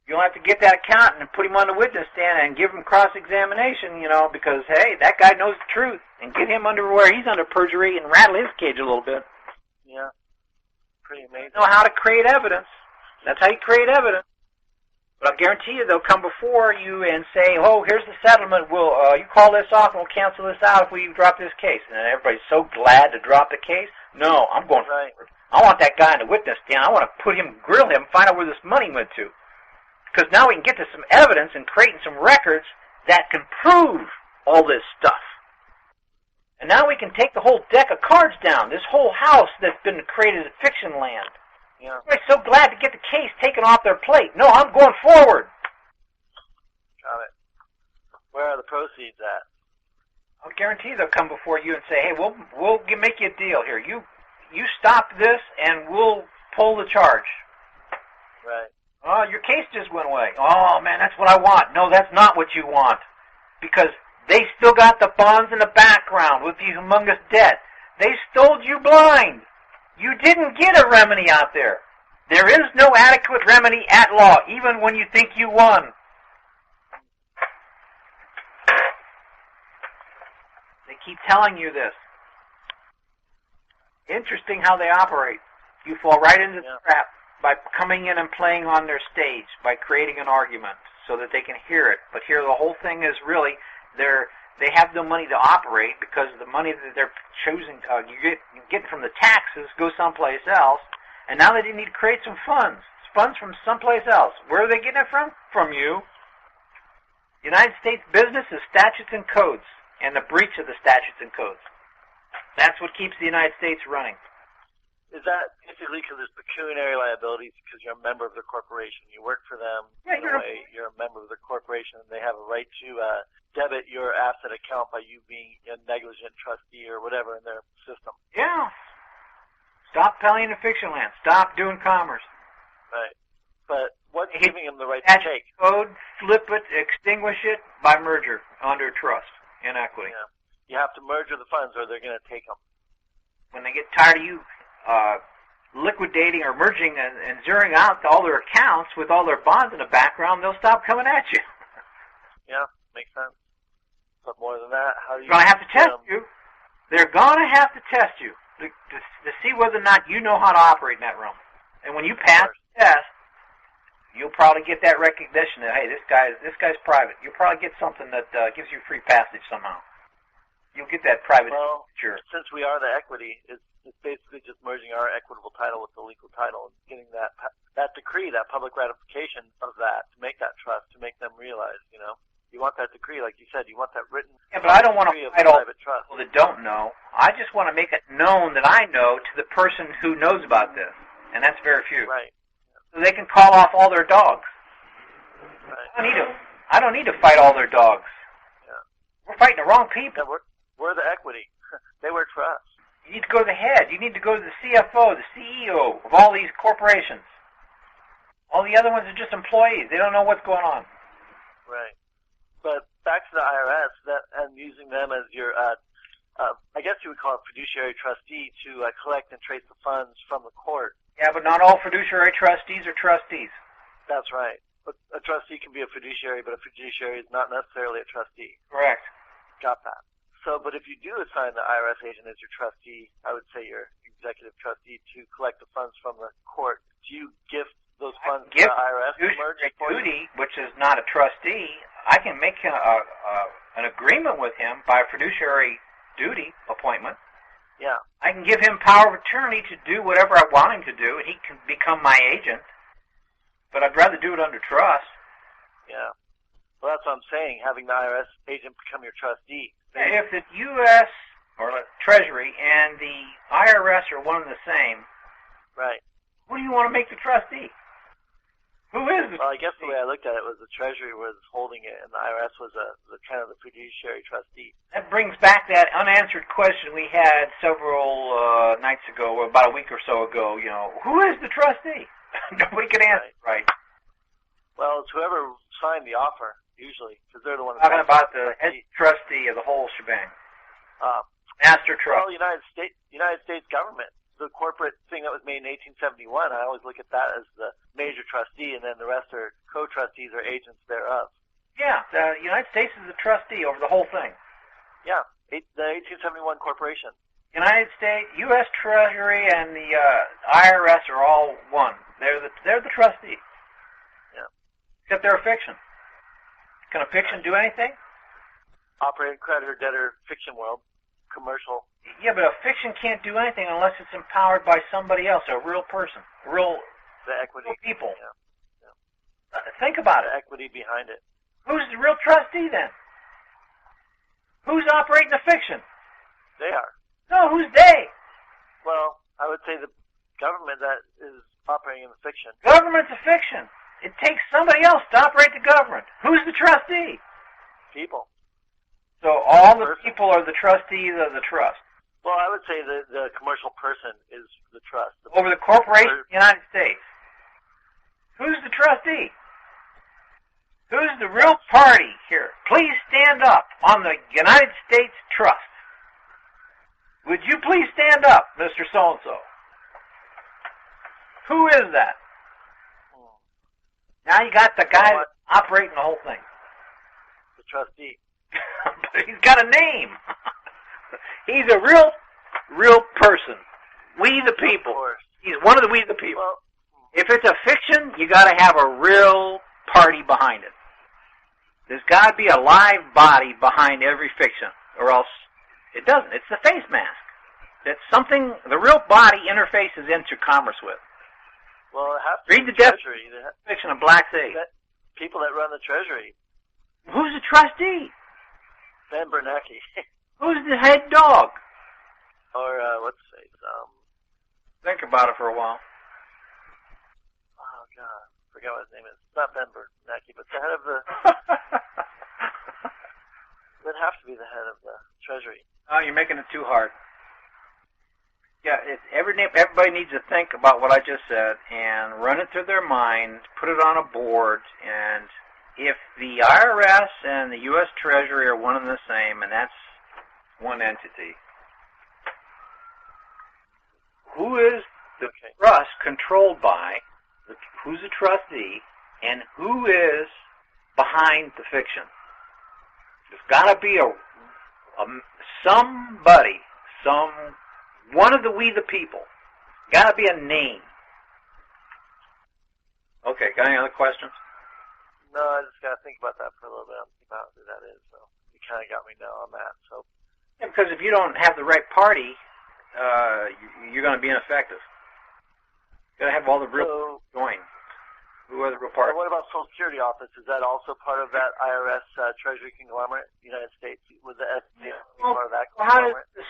You'll have to get that accountant and put him on the witness stand and give him cross-examination, because, hey, that guy knows the truth. And get him under where he's under perjury and rattle his cage a little bit.
Yeah. Pretty amazing.
Know how to create evidence. That's how you create evidence. But I guarantee you they'll come before you and say, "Oh, here's the settlement. We'll you call this off and we'll cancel this out if we drop this case." And then everybody's so glad to drop the case. No, I'm going forward. I want that guy in the witness stand. I want to put him, grill him, find out where this money went to. Because now we can get to some evidence and creating some records that can prove all this stuff. And now we can take the whole deck of cards down, this whole house that's been created as fiction land.
Yeah.
Everybody's so glad to get the case taken off their plate. No, I'm going forward.
Got it. Where are the proceeds at?
I'll guarantee they'll come before you and say, "Hey, we'll make you a deal here. You stop this, and we'll pull the charge."
Right.
Oh, your case just went away. Oh, man, that's what I want. No, that's not what you want. Because they still got the bonds in the background with the humongous debt. They stole you blind. You didn't get a remedy out there. There is no adequate remedy at law, even when you think you won. They keep telling you this. Interesting how they operate. You fall right into the trap by coming in and playing on their stage, by creating an argument so that they can hear it. But here the whole thing is really they have no money to operate because the money that they're choosing, you get from the taxes, go someplace else, and now they need to create some funds from someplace else. Where are they getting it from? From you. United States business is statutes and codes, and the breach of the statutes and codes. That's what keeps the United States running.
Is that basically because there's pecuniary liabilities because you're a member of the corporation? You work for them.
Yeah,
you're a member of the corporation, and they have a right to debit your asset account by you being a negligent trustee or whatever in their system.
Yeah. Stop pelling into fiction land. Stop doing commerce.
Right. But what's giving them the right to take?
Code, flip it, extinguish it by merger under trust and equity.
Yeah. You have to merge the funds or they're going to take them.
When they get tired of you liquidating or merging and zeroing out all their accounts with all their bonds in the background, they'll stop coming at you.
Yeah, makes sense. But more than that, how do you...
They're going to have to test you. They're going to have to test you to see whether or not you know how to operate in that realm. And when you pass the test, you'll probably get that recognition that, hey, this guy's private. You'll probably get something that gives you free passage somehow. You'll get that private.
Well,
sure.
Since we are the equity, It's basically just merging our equitable title with the legal title and getting that decree, that public ratification of that, to make that trust, to make them realize, You want that decree, like you said, you want that written.
Yeah, but I don't want to fight all
private trust.
people that don't know. I just want to make it known that I know to the person who knows about this, and that's very few.
Right.
So they can call off all their dogs.
Right.
I don't need to fight all their dogs.
Yeah.
We're fighting the wrong people.
Yeah, we're the equity. They were trust.
You need to go to the head. You need to go to the CFO, the CEO of all these corporations. All the other ones are just employees. They don't know what's going on.
Right. But back to the IRS, and using them as your, I guess you would call it fiduciary trustee to collect and trace the funds from the court.
Yeah, but not all fiduciary trustees are trustees.
That's right. But a trustee can be a fiduciary, but a fiduciary is not necessarily a trustee.
Correct.
Got that. So, but if you do assign the IRS agent as your trustee, I would say your executive trustee to collect the funds from the court, do you gift those funds to the IRS to merge for you?
Duty, which is not a trustee, I can make an agreement with him by a fiduciary duty appointment.
Yeah.
I can give him power of attorney to do whatever I want him to do, and he can become my agent. But I'd rather do it under trust.
Yeah. Well, that's what I'm saying, having the IRS agent become your trustee.
If the U.S. or the Treasury and the IRS are one and the same,
right?
Who do you want to make the trustee? Who is the
Well, I guess the way I looked at it was the Treasury was holding it, and the IRS was the kind of the fiduciary trustee.
That brings back that unanswered question we had several nights ago, or about a week or so ago. Who is the trustee? Nobody could answer right.
Well, it's whoever signed the offer, usually, because they're the ones
talking about the head trustee of the whole shebang. Master trust.
Well, United States government. The corporate thing that was made in 1871, I always look at that as the major trustee, and then the rest are co-trustees or agents thereof.
Yeah, the United States is the trustee over the whole thing.
Yeah, the 1871 corporation.
United States, U.S. Treasury, and the IRS are all one. They're the trustee.
Yeah.
Except they're a fiction. Can a fiction do anything?
Operating creditor-debtor fiction world, commercial.
Yeah, but a fiction can't do anything unless it's empowered by somebody else, a real person,
the equity,
real people.
Yeah. Yeah.
Think about
the
it.
Equity behind it.
Who's the real trustee then? Who's operating the fiction?
They are.
No, who's they?
Well, I would say the government that is operating in the fiction.
Government's a fiction. It takes somebody else to operate the government. Who's the trustee?
People.
So all the people are the trustees of the trust.
Well, I would say the commercial person is the trust.
Over the corporation of the United States. Who's the trustee? Who's the real party here? Please stand up on the United States Trust. Would you please stand up, Mr. So-and-so? Who is that? Now you got the guy operating the whole thing.
The trustee.
But he's got a name. He's a real person. We the people. He's one of the we the people.
Well,
if it's a fiction, you got to have a real party behind it. There's got to be a live body behind every fiction, or else it doesn't. It's the face mask. That's something the real body interfaces into commerce with.
Well, it has to
read
be
the
Treasury.
Definition of Black's Egg.
People that run the Treasury.
Who's the trustee?
Ben Bernanke.
Who's the head dog?
Or what's his face?
Think about it for a while.
Oh God, forget what his name is. It's not Ben Bernanke, but the head of the. Would have to be the head of the Treasury.
Oh, you're making it too hard. Yeah, everybody needs to think about what I just said and run it through their mind, put it on a board, and if the IRS and the U.S. Treasury are one and the same, and that's one entity, who is the trust controlled by, who's the trustee, and who is behind the fiction? There's got to be somebody, one of the we the people. Got to be a name. Okay, got any other questions?
No, I just got to think about that for a little bit. I'm thinking about who that is, so you kind of got me now on that. So,
yeah, because if you don't have the right party, you're going to be ineffective. You got to have all the real join. Who are the real parties?
What about Social Security Office? Is that also part of that IRS Treasury conglomerate, United States? Was the SBA part of that conglomerate?
How does this,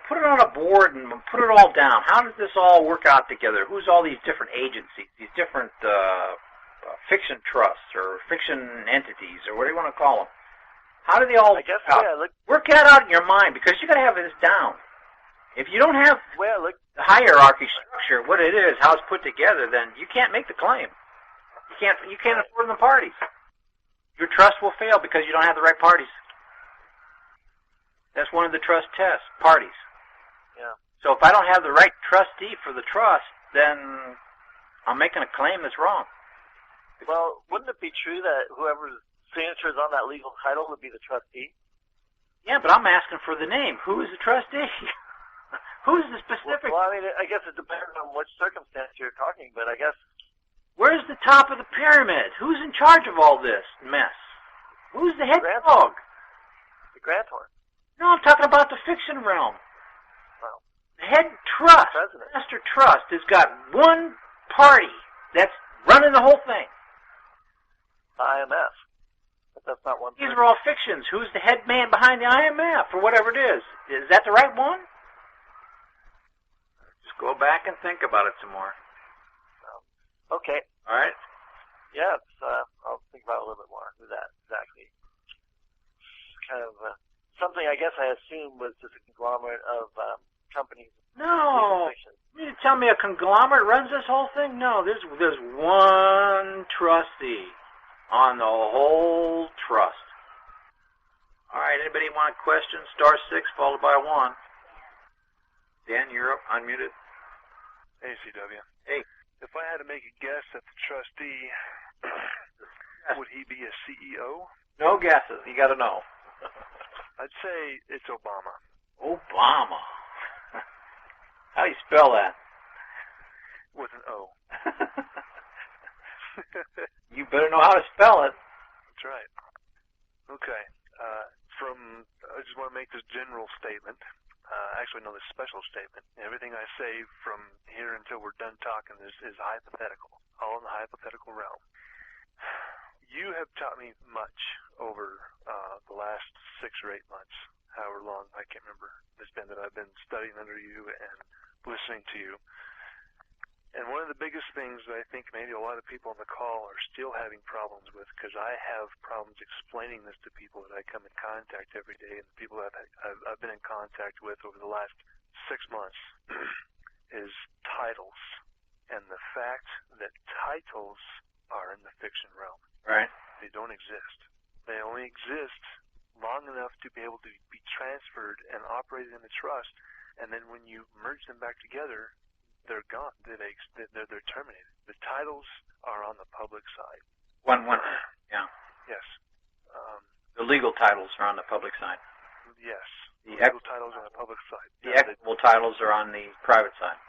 put it on a board and put it all down. How does this all work out together? Who's all these different agencies, these different fiction trusts or fiction entities or what do you want to call them? How do they all work out? Work that out in your mind because you got to have this down. If you don't have the hierarchy structure, what it is, how it's put together, then you can't make the claim. You can't afford the parties. Your trust will fail because you don't have the right parties. That's one of the trust tests, parties.
Yeah.
So if I don't have the right trustee for the trust, then I'm making a claim that's wrong.
Well, wouldn't it be true that whoever's signature is on that legal title would be the trustee?
Yeah, but I'm asking for the name. Who is the trustee? Who's the specific?
Well, I mean, I guess it depends on which circumstance you're talking, but I guess...
Where's the top of the pyramid? Who's in charge of all this mess? Who's the head dog?
The grantor.
No, I'm talking about the fiction realm.
Well,
the head trust, master trust, has got one party that's running the whole thing.
IMF. But that's not one.
These are all fictions. Who's the head man behind the IMF or whatever it is? Is that the right one? Just go back and think about it some more.
Okay.
All right.
Yeah, I'll think about it a little bit more. Who that exactly? Kind of something I guess I assumed was just a conglomerate of companies.
No. You mean to tell me a conglomerate runs this whole thing? No, there's one trustee on the whole trust. All right, anybody want a question? *6 followed by 1. Dan, you're up, unmuted.
Hey, CW.
Hey.
If I had to make a guess at the trustee, would he be a CEO?
No guesses. You got to know.
I'd say it's Obama.
Obama. How do you spell that?
With an O.
You better know how to spell it.
That's right. Okay. I just want to make this general statement. This special statement. Everything I say from here until we're done talking is hypothetical, all in the hypothetical realm. You have taught me much over the last 6 or 8 months, however long, I can't remember it's been that I've been studying under you and listening to you. And one of the biggest things that I think maybe a lot of people on the call are still having problems with, because I have problems explaining this to people that I come in contact every day, and the people that I've been in contact with over the last 6 months, is titles. And the fact that titles are in the fiction realm.
Right.
They don't exist. They only exist long enough to be able to be transferred and operated in the trust, and then when you merge them back together, they're gone. They're terminated. The titles are on the public side.
One. Yeah.
Yes.
The legal titles are on the public side.
Yes.
The
legal titles are on the public side.
The equitable titles are on the private side.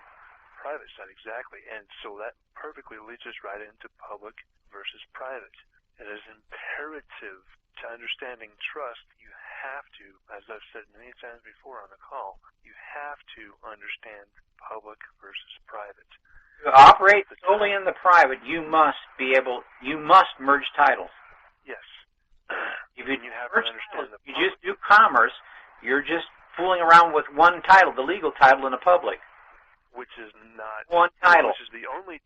Private side, exactly. And so that perfectly leads us right into public versus private. It is imperative to understanding trust. You have to, as I've said many times before on the call, you have to understand public versus private.
To operate solely in the private, you must merge titles.
Yes.
If you
have to understand
titles, you just do commerce, you're just fooling around with one title, the legal title in the public.
Which is not
one title.
Which is the only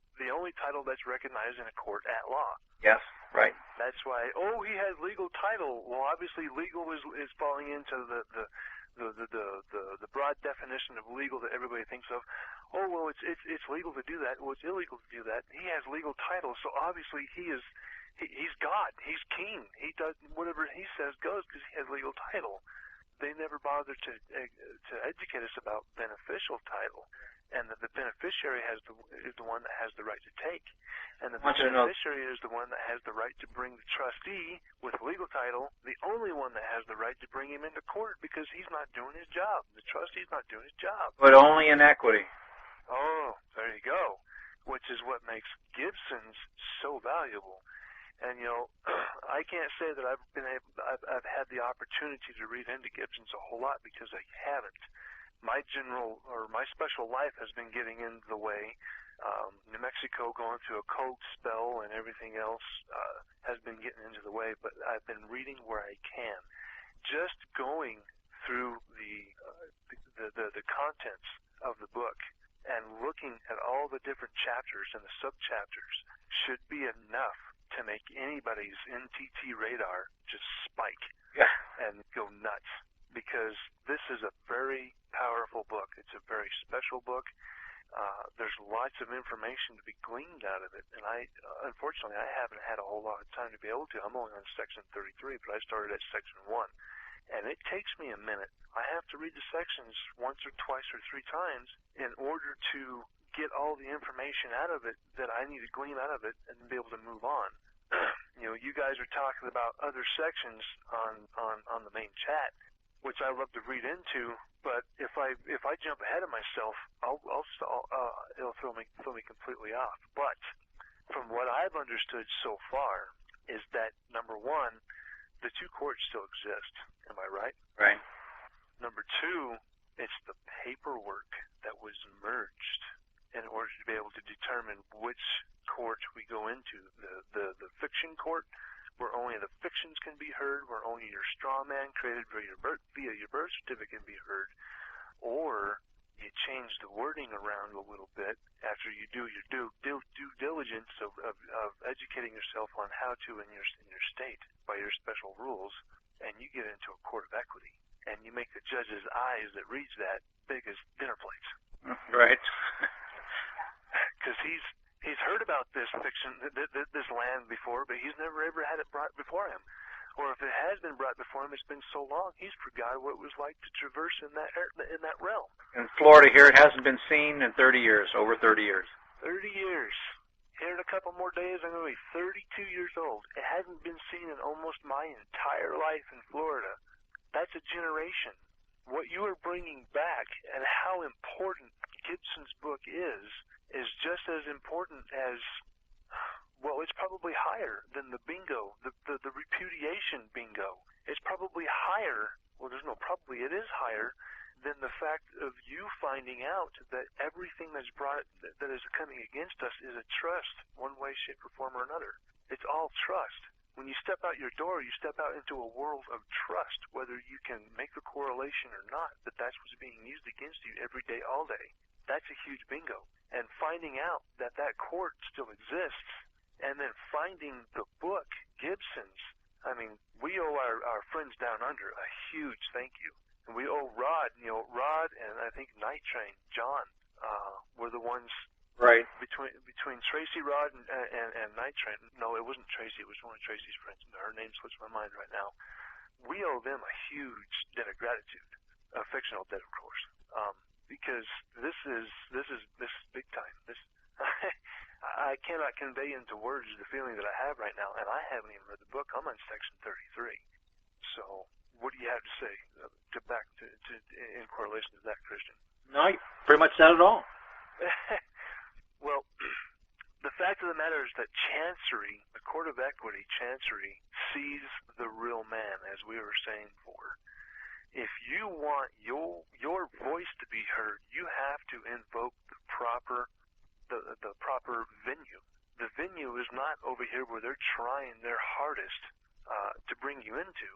title that's recognized in a court at law.
Yes, right.
That's why. Oh, he has legal title. Well, obviously, legal is falling into the broad definition of legal that everybody thinks of. Oh, well, it's legal to do that. Well, it's illegal to do that. He has legal title, so obviously he's God. He's king. He does whatever he says goes because he has legal title. They never bother to educate us about beneficial title. And that the beneficiary is the one that has the right to take. And the beneficiary is the one that has the right to bring the trustee with legal title, the only one that has the right to bring him into court because he's not doing his job. The trustee's not doing his job.
But only in equity.
Oh, there you go. Which is what makes Gibson's so valuable. And, I can't say that I've had the opportunity to read into Gibson's a whole lot because I haven't. my special life has been getting in the way. New Mexico going through a cold spell and everything else has been getting into the way, but I've been reading where I can. Just going through the contents of the book and looking at all the different chapters and the subchapters should be enough to make anybody's NTT radar just spike and go nuts, because this is a very powerful book. It's a very special book. There's lots of information to be gleaned out of it, and unfortunately, I haven't had a whole lot of time to be able to. I'm only on section 33, but I started at section 1, and it takes me a minute. I have to read the sections once or twice or three times in order to get all the information out of it that I need to glean out of it and be able to move on. You guys are talking about other sections on the main chat, which I love to read into, but if I jump ahead of myself, it'll throw me completely off. But from what I've understood so far is that, number one, the two courts still exist. Am I right?
Right.
Number two, it's the paperwork that was merged in order to be able to determine which court we go into. The fiction court, where only the fictions can be heard, where only your straw man created via your birth certificate can be heard, or you change the wording around a little bit after you do your due diligence of educating yourself on how to in your state by your special rules, and you get into a court of equity, and you make the judge's eyes that reads that big as dinner plates.
Right.
Because he's heard about this fiction, this land before, but he's never ever had it brought before him. Or if it has been brought before him, it's been so long he's forgot what it was like to traverse in that realm.
In Florida here, it hasn't been seen in 30 years, over 30 years.
30 years. Here in a couple more days, I'm going to be 32 years old. It hasn't been seen in almost my entire life in Florida. That's a generation. What you are bringing back and how important Gibson's book is just as important as, well, it's probably higher than the bingo, the repudiation bingo. It's probably higher, well, there's no probably, it is higher than the fact of you finding out that everything that is coming against us is a trust, one way, shape, or form or another. It's all trust. When you step out your door, you step out into a world of trust, whether you can make the correlation or not, that that's what's being used against you every day, all day. That's a huge bingo. And finding out that that court still exists, and then finding the book, Gibson's, I mean, we owe our friends down under a huge thank you. And we owe Rod, Rod and I think Night Train, John, were the ones
right
between Tracy, Rod, and Night Train. No, it wasn't Tracy. It was one of Tracy's friends. Her name slips my mind right now. We owe them a huge debt of gratitude, a fictional debt, of course, because this is big time. This I cannot convey into words the feeling that I have right now, and I haven't even read the book. I'm on section 33. So, what do you have to say in correlation to that, Christian?
No, you pretty much said it all.
Well, the fact of the matter is that Chancery, the Court of Equity, Chancery, sees the real man, as we were saying before. If you want your voice to be heard, you have to invoke the proper venue. The venue is not over here where they're trying their hardest to bring you into.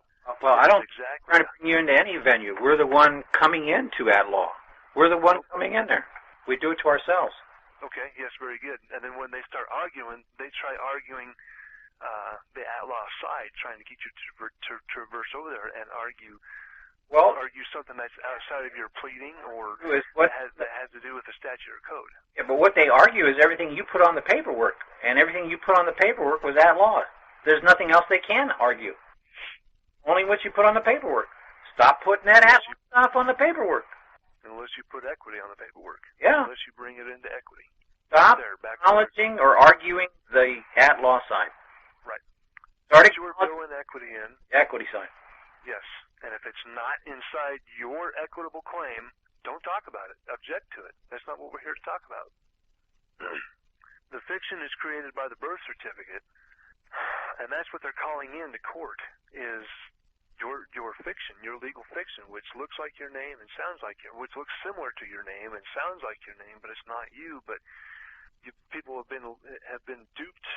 Well, I don't
exactly
try to bring you into any venue. We're the one coming into at law. We're the one coming in there. We do it to ourselves.
Okay, yes, very good. And then when they start arguing, they try arguing the at-law side, trying to get you to traverse over there and argue something that's outside of your pleading or that has to do with the statute or code.
Yeah, but what they argue is everything you put on the paperwork, and everything you put on the paperwork was at law. There's nothing else they can argue. Only what you put on the paperwork. Stop putting that stuff on the paperwork.
Unless you put equity on the paperwork.
Yeah.
Unless you bring it into equity.
Stop acknowledging or arguing the at-law side.
Right.
Start
you were throwing equity in.
Equity side.
Yes. And if it's not inside your equitable claim, don't talk about it. Object to it. That's not what we're here to talk about. The fiction is created by the birth certificate, and that's what they're calling in to court, is your fiction, your legal fiction, which looks like your name and sounds like which looks similar to your name and sounds like your name, but it's not you. But people have been duped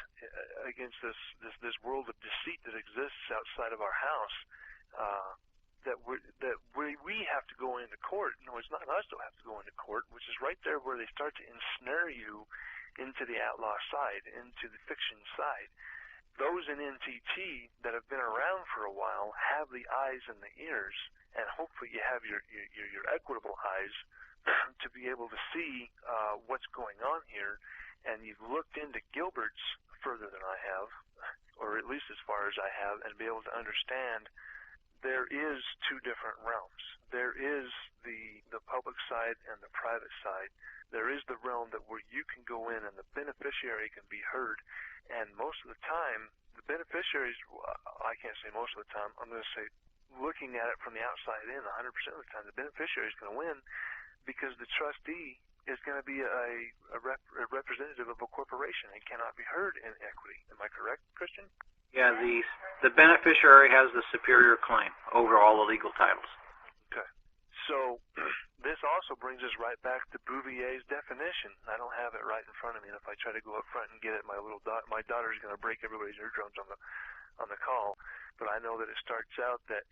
against this world of deceit that exists outside of our house. That we have to go into court. No, it's not us that have to go into court, which is right there where they start to ensnare you into the outlaw side, into the fiction side. Those in NTT that have been around for a while have the eyes and the ears, and hopefully you have your equitable eyes to be able to see what's going on here. And you've looked into Gilbert's further than I have, or at least as far as I have, and be able to understand there is two different realms. There is the public side and the private side. There is the realm that where you can go in and the beneficiary can be heard. And most of the time, the beneficiaries, I can't say most of the time, I'm going to say looking at it from the outside in, 100% of the time, the beneficiary is going to win because the trustee is going to be a representative of a corporation and cannot be heard in equity. Am I correct, Christian?
Yeah, the beneficiary has the superior claim over all the legal titles.
Okay. So this also brings us right back to Bouvier's definition. I don't have it right in front of me, and if I try to go up front and get it, my daughter's going to break everybody's eardrums on the call. But I know that it starts out that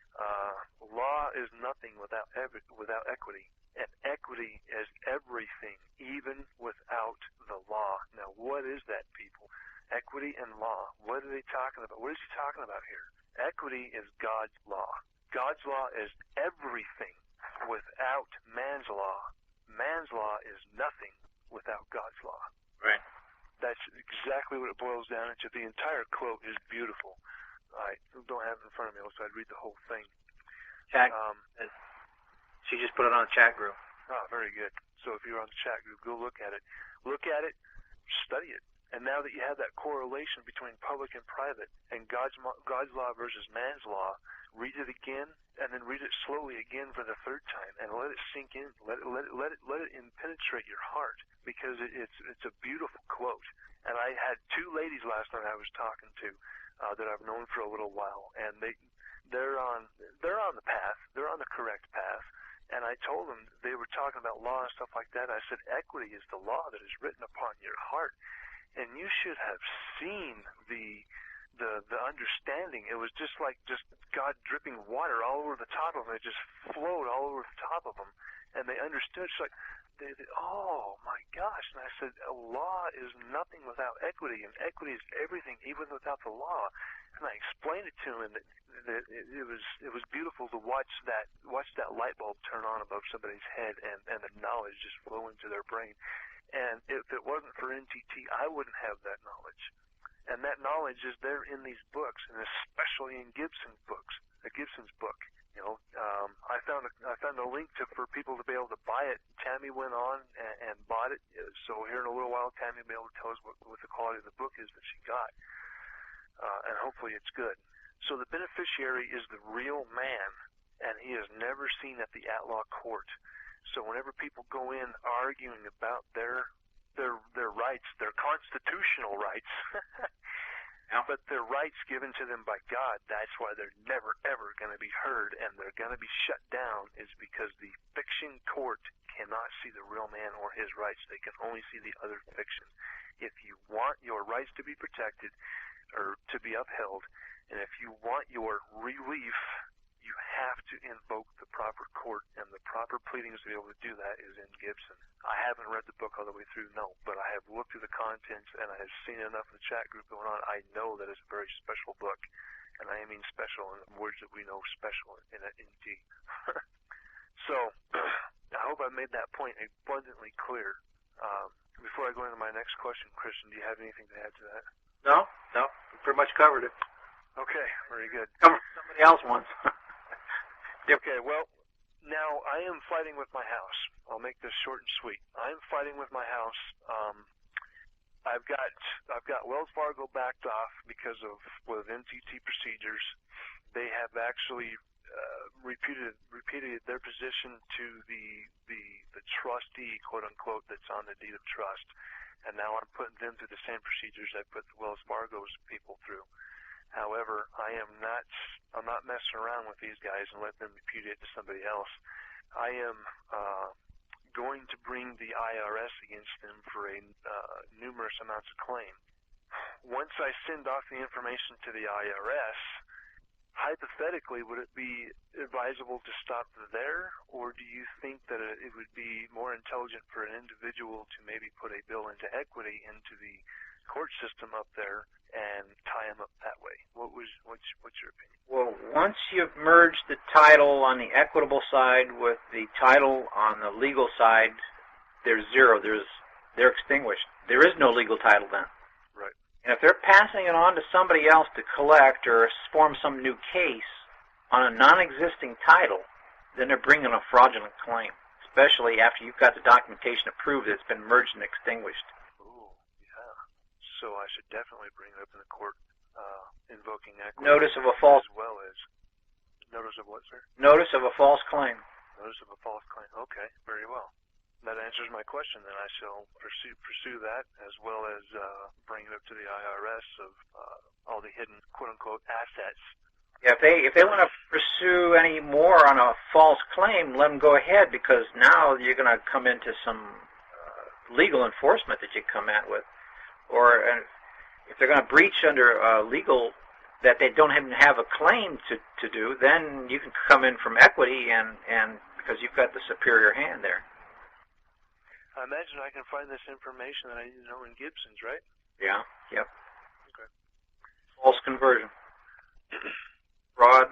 law is nothing without equity, and equity is everything, even without the law. Now, what is that, people? Equity and law. What are they talking about? What is he talking about here? Equity is God's law. God's law is everything without man's law. Man's law is nothing without God's law.
Right.
That's exactly what it boils down into. The entire quote is beautiful. I don't have it in front of me, so I'd read the whole thing.
Chat. She just put it on the chat group.
Oh, very good. So if you're on the chat group, go look at it. Look at it, study it. And now that you have that correlation between public and private and God's law versus man's law, read it again and then read it slowly again for the third time and let it sink in. Let it penetrate your heart because it's a beautiful quote. And I had two ladies last night I was talking to that I've known for a little while, and they're on the path. They're on the correct path. And I told them, they were talking about law and stuff like that. I said, equity is the law that is written upon your heart. And you should have seen the understanding. It was just like God dripping water all over the top of them. It just flowed all over the top of them. And they understood. It's like, oh my gosh. And I said, law is nothing without equity, and equity is everything, even without the law. And I explained it to him, and that it was beautiful to watch that light bulb turn on above somebody's head, and the knowledge just flow into their brain. And if it wasn't for NTT, I wouldn't have that knowledge. And that knowledge is there in these books, and especially in Gibson's book. You know, I found a link for people to be able to buy it. Tammy went on and bought it. So here in a little while, Tammy will be able to tell us what the quality of the book is that she got. And hopefully it's good. So the beneficiary is the real man, and he is never seen at the outlaw court. So whenever people go in arguing about their rights, their constitutional rights, but their rights given to them by God, that's why they're never, ever going to be heard, and they're going to be shut down, is because the fiction court cannot see the real man or his rights. They can only see the other fiction. If you want your rights to be protected or to be upheld, and if you want your relief, you have to invoke the proper court, and the proper pleadings to be able to do that is in Gibson. I haven't read the book all the way through, no, but I have looked through the contents, and I have seen enough in the chat group going on. I know that it's a very special book, and I mean special in the words that we know special in T. So I hope I made that point abundantly clear. Before I go into my next question, Christian, do you have anything to add to that?
No, we pretty much covered it.
Okay, very good.
Somebody else wants.
Okay, well, now I am fighting with my house. I'll make this short and sweet. I am fighting with my house. I've got Wells Fargo backed off because of NTT procedures. They have actually repeated their position to the trustee, quote unquote, that's on the deed of trust, and now I'm putting them through the same procedures I put the Wells Fargo's people through. However, I'm not messing around with these guys and letting them repudiate to somebody else. I am going to bring the IRS against them for numerous amounts of claim. Once I send off the information to the IRS, hypothetically, would it be advisable to stop there, or do you think that it would be more intelligent for an individual to maybe put a bill into equity into the court system up there and tie them up that way? What's your opinion?
Well, once you've merged the title on the equitable side with the title on the legal side, there's zero. They're extinguished. There is no legal title then.
Right.
And if they're passing it on to somebody else to collect or form some new case on a non-existing title, then they're bringing a fraudulent claim, especially after you've got the documentation to prove that it's been merged and extinguished.
Ooh, yeah. So I should definitely bring it up in the court, invoking equity.
Notice of a false...
As well as... Notice of what, sir?
Notice of a false claim.
Notice of a false claim. Okay, very well. That answers my question. Then I shall pursue that, as well as bring it up to the IRS of all the hidden quote-unquote assets.
Yeah, if they want to pursue any more on a false claim, let them go ahead, because now you're going to come into some legal enforcement that you come at with. Or if they're going to breach under legal that they don't even have a claim to do, then you can come in from equity and because you've got the superior hand there.
I imagine I can find this information that I need to know in Gibson's, right?
Yeah. Yep.
Okay.
False conversion, fraud.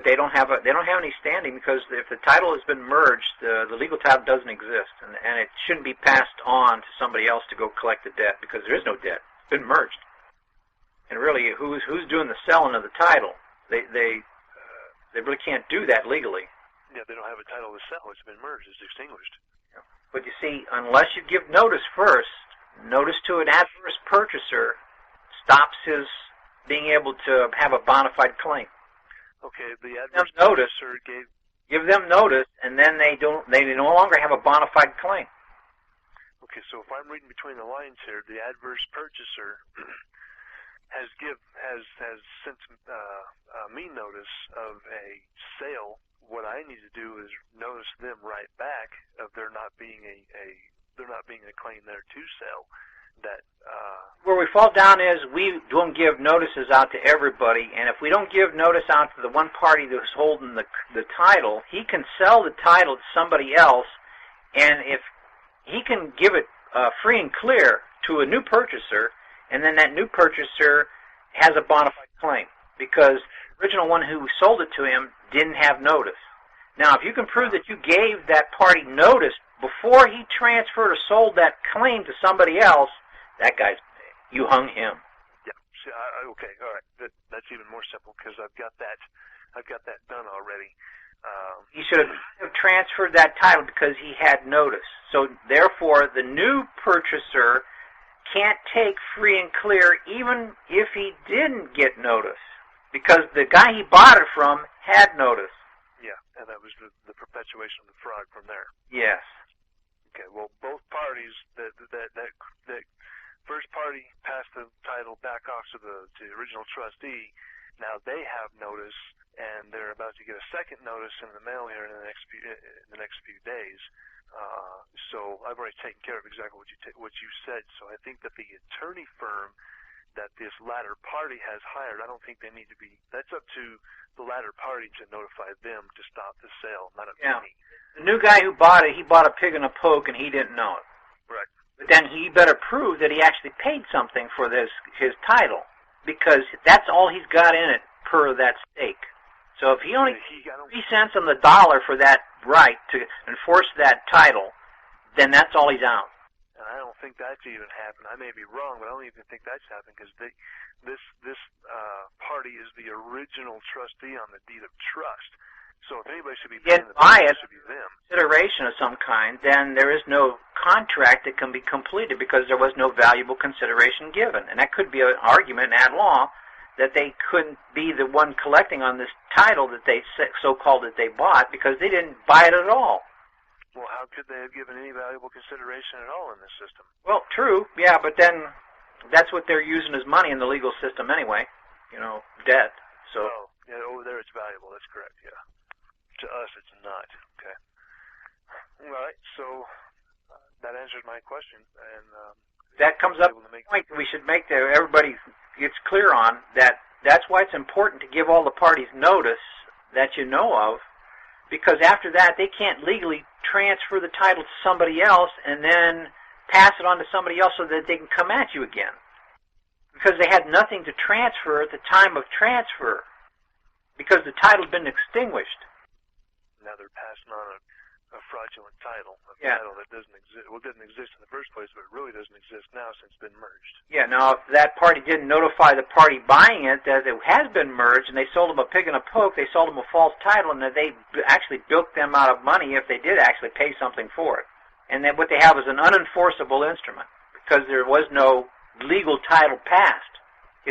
They don't have any standing, because if the title has been merged, the legal title doesn't exist, and it shouldn't be passed on to somebody else to go collect the debt, because there is no debt. It's been merged. And really, who's doing the selling of the title? They really can't do that legally.
Yeah, they don't have a title to sell. It's been merged. It's extinguished.
But you see, unless you give notice first, notice to an adverse purchaser stops his being able to have a bona fide claim.
Okay, the adverse
notice,
purchaser
give them notice, and then they no longer have a bona fide claim.
Okay, so if I'm reading between the lines here, the adverse purchaser has sent me notice of a sale. What I need to do is notice them right back of there not being a claim there to sell. That
where we fall down is we don't give notices out to everybody, and if we don't give notice out to the one party that's holding the title, he can sell the title to somebody else, and if he can give it free and clear to a new purchaser, and then that new purchaser has a bona fide claim, because the original one who sold it to him didn't have notice. Now, if you can prove that you gave that party notice before he transferred or sold that claim to somebody else, you hung him.
Yeah. See, okay. All right. That's even more simple, because I've got that done already.
He should have transferred that title because he had notice. So therefore, the new purchaser can't take free and clear even if he didn't get notice, because the guy he bought it from had notice.
Yeah, and that was the perpetuation of the fraud from there.
Yes.
Okay. Well, both parties, that first party passed the title back off to the original trustee. Now they have notice, and they're about to get a second notice in the mail here in the next few days. So I've already taken care of exactly what you said. So I think that the attorney firm that this latter party has hired, I don't think they need to be. That's up to the latter party to notify them to stop the sale, not up to me.
The new guy who bought it, he bought a pig in a poke, and he didn't know it.
Right.
But then he better prove that he actually paid something for his title, because that's all he's got in it per that stake. So if he only got 3 cents on the dollar for that right to enforce that title, then that's all he's out.
And I don't think that's even happened. I may be wrong, but I don't even think that's happened, because this party is the original trustee on the deed of trust. So if anybody should be paying the bill, it should be them.
Consideration of some kind, then there is no contract that can be completed because there was no valuable consideration given. And that could be an argument ad law that they couldn't be the one collecting on this title that they so-called that they bought, because they didn't buy it at all.
Well, how could they have given any valuable consideration at all in this system?
Well, true, yeah, but then that's what they're using as money in the legal system anyway, debt. So.
Oh, yeah, over there it's valuable. That's correct, yeah. To us, it's not. Okay. All right, so that answers my question. And
that comes up with the point we should make that everybody gets clear on, that's why it's important to give all the parties notice that you know of, because after that they can't legally transfer the title to somebody else and then pass it on to somebody else so that they can come at you again. Because they had nothing to transfer at the time of transfer, because the title had been extinguished.
Now they're passing on a fraudulent title, title that doesn't exist. Well, it didn't exist in the first place, but it really doesn't exist now since it's been merged. Yeah,
now if that party didn't notify the party buying it that it has been merged and they sold them a pig and a poke, they sold them a false title, and that they actually bilked them out of money if they did actually pay something for it. And then what they have is an unenforceable instrument because there was no legal title passed.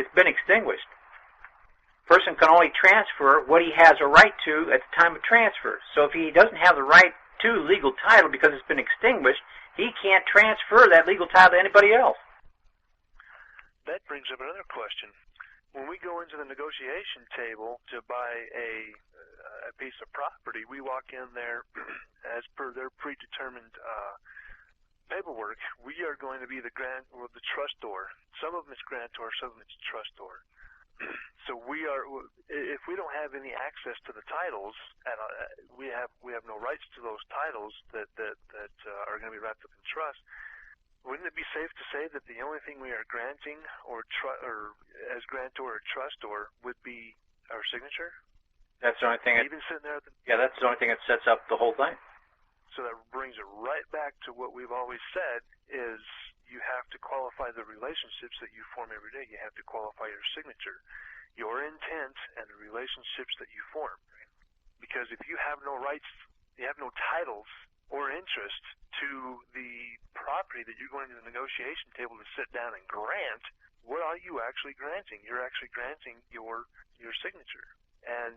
It's been extinguished. Person can only transfer what he has a right to at the time of transfer. So if he doesn't have the right to legal title because it's been extinguished, he can't transfer that legal title to anybody else.
That brings up another question. When we go into the negotiation table to buy a piece of property, we walk in there as per their predetermined paperwork. We are going to be the trustor. Some of them is grantor, some of them is trustor. So if we don't have any access to the titles, and we have no rights to those titles that are going to be wrapped up in trust, wouldn't it be safe to say that the only thing we are granting or as grantor or trustor would be our signature?
That's the only thing.
Even sitting there
that's the only thing that sets up the whole thing.
So that brings it right back to what we've always said is you have to qualify the relationships that you form every day. You have to qualify your signature, your intent, and the relationships that you form. Because if you have no rights, you have no titles or interest to the property that you're going to the negotiation table to sit down and grant, what are you actually granting? You're actually granting your signature. And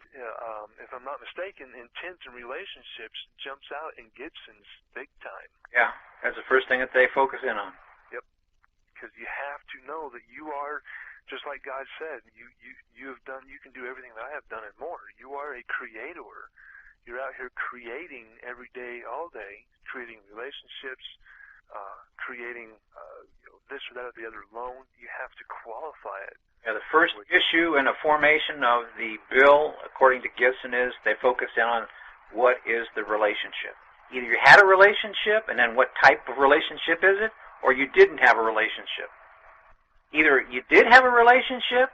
if I'm not mistaken, intent and relationships jumps out in Gibson's big time.
Yeah, that's the first thing that they focus in on.
Yep, because you have to know that you are, just like God said, you can do everything that I have done and more. You are a creator. You're out here creating every day, all day, creating relationships, creating this or that or the other loan. You have to qualify it.
Yeah, the first issue in the formation of the bill, according to Gibson, is they focus in on what is the relationship. Either you had a relationship, and then what type of relationship is it, or you didn't have a relationship. Either you did have a relationship,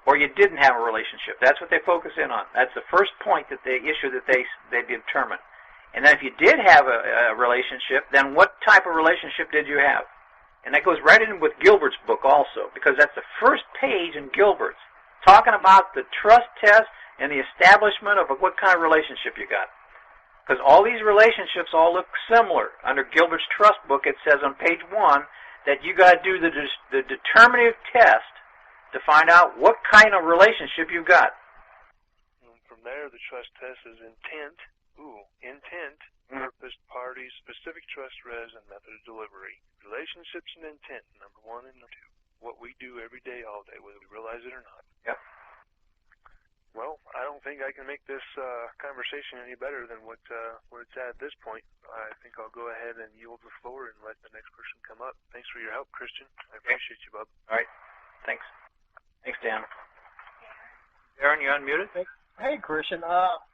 or you didn't have a relationship. That's what they focus in on. That's the first point that they issue that they determine. And then if you did have a relationship, then what type of relationship did you have? And that goes right in with Gilbert's book also, because that's the first page in Gilbert's, talking about the trust test and the establishment of what kind of relationship you got. Because all these relationships all look similar. Under Gilbert's trust book, it says on page 1 that you got to do the determinative test to find out what kind of relationship you've got.
And from there, the trust test is intent. Intent, purpose, party, specific trust res, and method of delivery. Relationships and intent, number 1 and number 2. What we do every day, all day, whether we realize it or not.
Yep.
Well, I don't think I can make this conversation any better than what it's at this point. I think I'll go ahead and yield the floor and let the next person come up. Thanks for your help, Christian. I appreciate you, bub.
All right. Thanks. Thanks, Dan. Aaron, you unmuted?
Hey, Christian.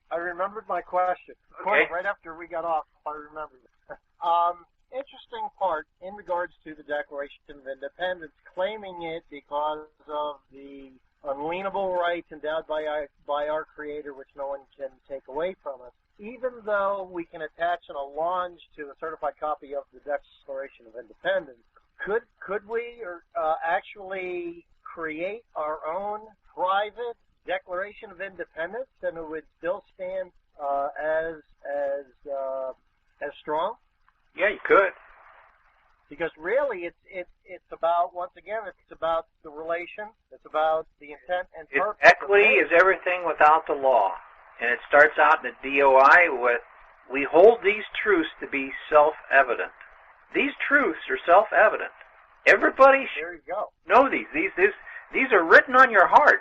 I remembered my question.
Okay.
Right after we got off, I remembered it. Interesting part in regards to the Declaration of Independence, claiming it because of the unalienable rights endowed by our Creator, which no one can take away from us. Even though we can attach an allonge to a certified copy of the Declaration of Independence, could we actually create our own private Declaration of Independence, and it would still stand as strong?
Yeah, you could.
Because really, it's about, once again, it's about the relation, it's about the intent and purpose.
Equity is everything without the law, and it starts out in the DOI with, we hold these truths to be self-evident. These truths are self-evident. Everybody
There
should
you go.
know these. These are written on your heart.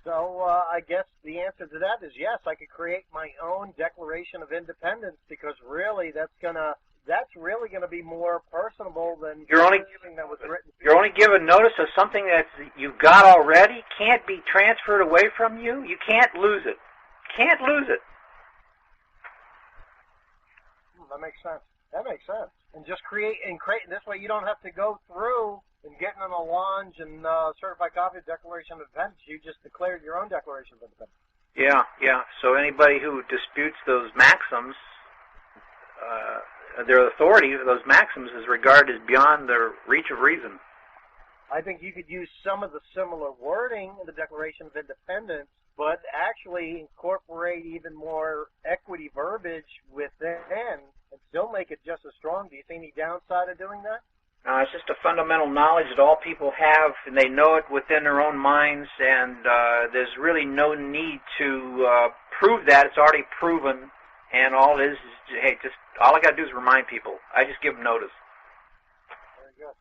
So I guess the answer to that is yes. I could create my own Declaration of Independence because really that's really gonna be more personable than anything that was written.
You're only given notice of something that you've got already, can't be transferred away from you. You can't lose it. Can't lose it.
That makes sense. That makes sense. And just create this way you don't have to go through and getting an allonge and certified copy of Declaration of Independence. You just declared your own Declaration of Independence.
Yeah, yeah. So anybody who disputes those maxims, their authority, those maxims, is regarded as beyond the reach of reason.
I think you could use some of the similar wording in the Declaration of Independence, but actually incorporate even more equity verbiage within and still make it just as strong. Do you see any downside of doing that?
It's just a fundamental knowledge that all people have, and they know it within their own minds, and there's really no need to prove that. It's already proven, and all it is hey, just all I got to do is remind people. I just give them notice.
Very good.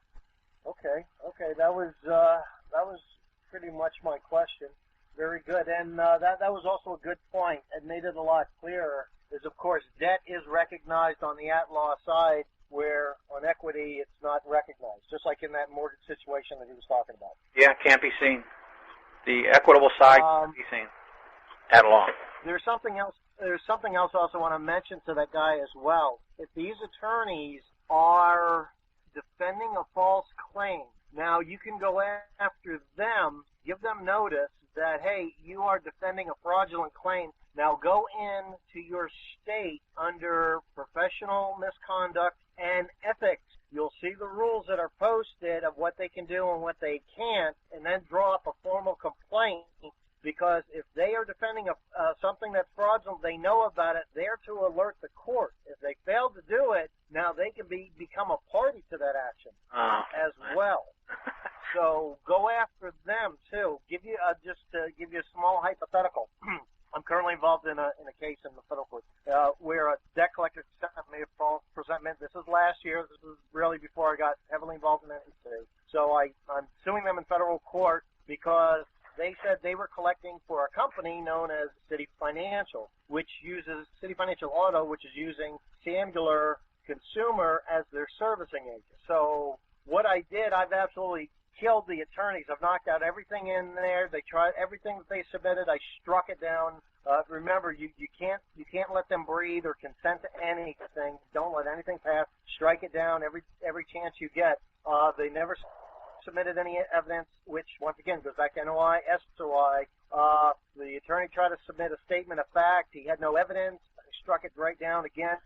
Okay, that was pretty much my question. Very good, and that was also a good point. It made it a lot clearer. Is of course debt is recognized on the at-law side, where on equity it's not recognized, just like in that mortgage situation that he was talking about.
Yeah, can't be seen. The equitable side can't be seen at law.
There's something else I also want to mention to that guy as well. If these attorneys are defending a false claim, now you can go after them, give them notice that, hey, you are defending a fraudulent claim. Now go in to your state under professional misconduct and ethics. You'll see the rules that are posted of what they can do and what they can't, and then draw up a formal complaint, because if they are defending something that's fraudulent, they know about it, they're to alert the court. If they fail to do it, now they can become a party to that action as well. So go after them too. Just to give you a small hypothetical. I'm currently involved in a case in the federal court where a debt collector sent me a false presentment. This is last year. This was really before I got heavily involved in NC. So I'm suing them in federal court because they said they were collecting for a company known as City Financial, which uses City Financial Auto, which is using Singular Consumer as their servicing agent. So what I did, I've absolutely killed the attorneys. I've knocked out everything in there. They tried everything that they submitted. I struck it down. Remember, you can't let them breathe or consent to anything. Don't let anything pass. Strike it down every chance you get. They never submitted any evidence, which once again goes back to NOI, SOI. The attorney tried to submit a statement of fact. He had no evidence. I struck it right down again.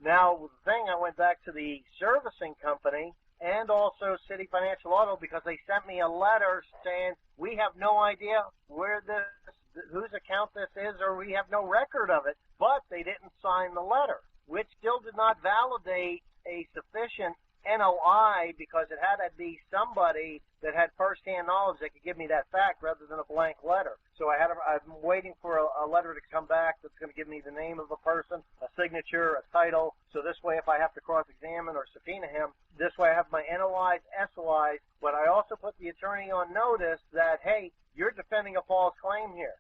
Now, the thing, I went back to the servicing company and also City Financial Auto because they sent me a letter saying we have no idea whose account this is, or we have no record of it, but they didn't sign the letter, which still did not validate a sufficient NOI because it had to be somebody that had first-hand knowledge that could give me that fact rather than a blank letter. So I'm waiting for a letter to come back that's going to give me the name of a person, a signature, a title. So this way, if I have to cross-examine or subpoena him, this way I have my NOIs, SOIs, but I also put the attorney on notice that, hey, you're defending a false claim here.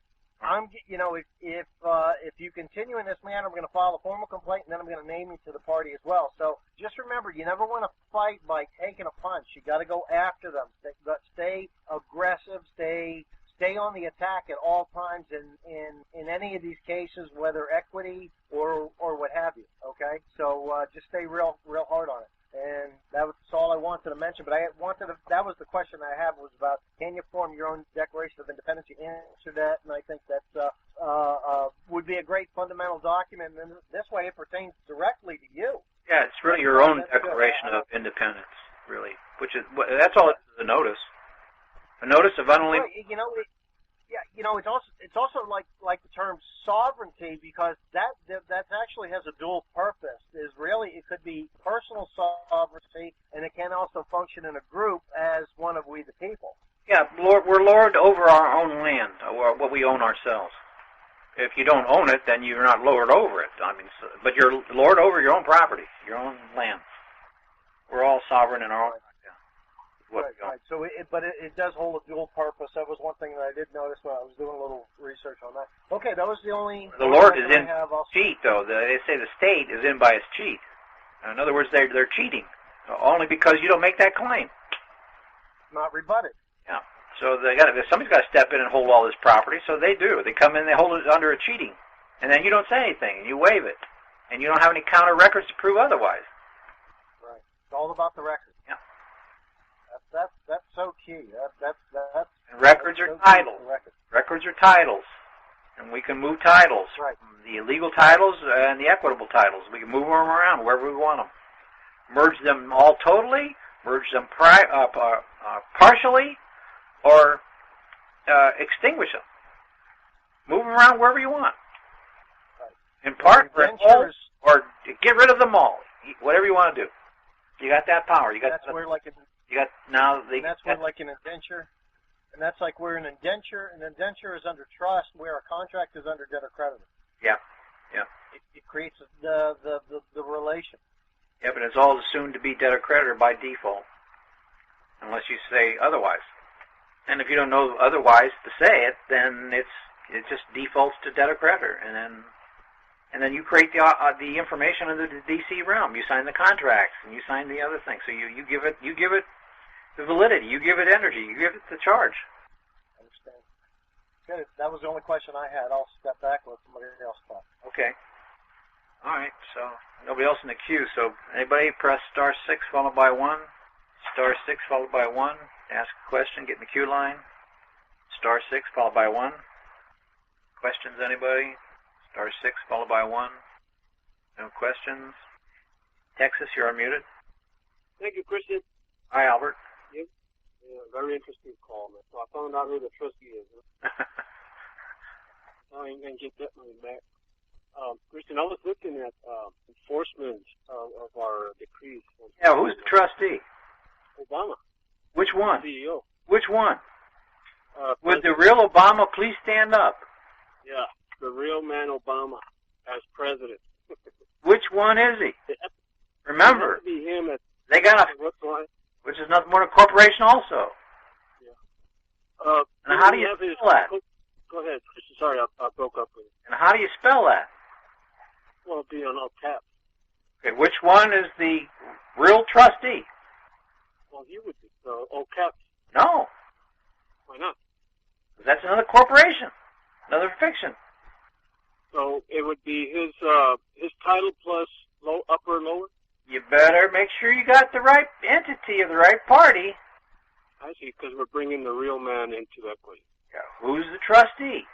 If you continue in this manner, I'm going to file a formal complaint, and then I'm going to name you to the party as well. So just remember, you never want to fight by taking a punch. You got to go after them. Stay aggressive. Stay on the attack at all times in any of these cases, whether equity or what have you. Okay, so just stay real hard on it. And that was all I wanted to mention. But that was the question I had, was about, can you form your own Declaration of Independence? You answered that, and I think that would be a great fundamental document. And this way, it pertains directly to you.
Yeah, it's really your own Declaration of Independence, really. That's all it is, a notice. A notice of unalienable.
It's also like the term sovereignty, because that actually has a dual purpose. It could be personal sovereignty, and it can also function in a group as one of we the people.
Yeah, we're lord over our own land, or what we own ourselves. If you don't own it, then you're not lord over it. But you're lord over your own property, your own land. We're all sovereign in our own. Yeah.
Right. So, it does hold a dual purpose. That was one thing that I did notice when I was doing a little research on that. Okay, that was the only.
The Lord is in cheat, though. They say the state is in by its cheat. In other words, they're cheating only because you don't make that claim.
Not rebutted.
Yeah. So somebody's got to step in and hold all this property. So they do. They come in, they hold it under a cheating, and then you don't say anything, and you waive it, and you don't have any counter records to prove otherwise.
Right. It's all about the record.
Yeah.
That's so key. That's
and records are titles. Records are titles, and we can move titles.
Right.
The illegal titles and the equitable titles. We can move them around wherever we want them. Merge them all totally. Merge them partially, or extinguish them. Move them around wherever you want.
Right.
In part, or get rid of them all. Whatever you want to do. You got that power.
That's where like an indenture, and that's like where an indenture is under trust, where a contract is under debtor creditor.
Yeah.
It creates the relation.
Yeah, but it's all assumed to be debtor creditor by default, unless you say otherwise. And if you don't know otherwise to say it, then it just defaults to debtor creditor, and then you create the information under the DC realm. You sign the contracts, and you sign the other things. So you give it the validity, you give it energy, you give it the charge.
I understand. Good. That was the only question I had. I'll step back and let somebody else talk.
Okay. All right. So nobody else in the queue. So anybody press *6 followed by 1, *6 followed by 1. Ask a question. Get in the queue line. *6 followed by 1. Questions? Anybody? *6 followed by 1. No questions. Texas, you're unmuted.
Thank you, Christian.
Hi, Albert.
Yeah, very interesting call, man. So I found out who the trustee is. I ain't gonna get that money back. Christian, I was looking at enforcement of our decrees.
Yeah, who's the trustee?
Obama.
Which one?
CEO.
Which one? Would the real Obama please stand up?
Yeah, the real man Obama as president.
Which one is he? Remember,
it has to be him.
They got which is nothing more than a corporation also.
Yeah.
And how do you spell that?
Go ahead, Christian. Sorry, I broke up with you.
And how do you spell that?
Well, it'll be on all caps.
Okay, which one is the real trustee?
Well, he would be. All caps.
No.
Why not?
That's another corporation. Another fiction.
So it would be his title plus upper and lower?
You better make sure you got the right entity or the right party.
I see, because we're bringing the real man into equity.
Yeah, who's the trustee?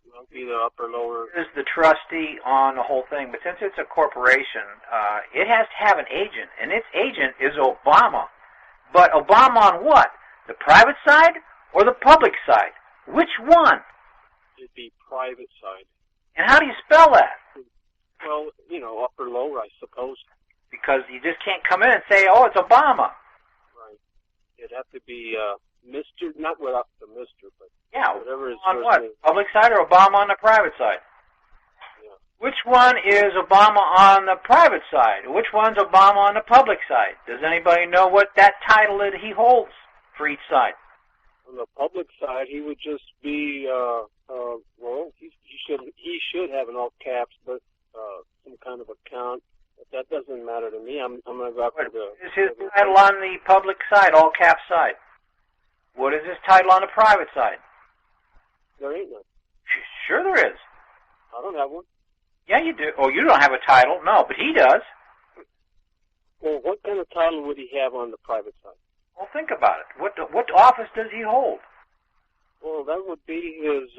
It'll be the upper, lower.
Is the trustee on the whole thing, but since it's a corporation, it has to have an agent, and its agent is Obama. But Obama on what? The private side or the public side? Which one?
It'd be private side.
And how do you spell that?
Well, upper, lower, I suppose.
Because you just can't come in and say, oh, it's Obama.
Right. It'd have to be Mr., not without the Mr., but whatever is
on what? Name. Public side or Obama on the private side?
Yeah.
Which one is Obama on the private side? Which one's Obama on the public side? Does anybody know what that title is he holds for each side?
On the public side, he would just be, he should have an all caps, but some kind of account. But that doesn't matter to me. I'm going to go after the...
Is his title on the public side, all cap side? What is his title on the private side?
There ain't none.
Sure there is.
I don't have one.
Yeah, you do. Oh, you don't have a title? No, but he does.
Well, what kind of title would he have on the private side?
Well, think about it. What office does he hold?
Well, that would be his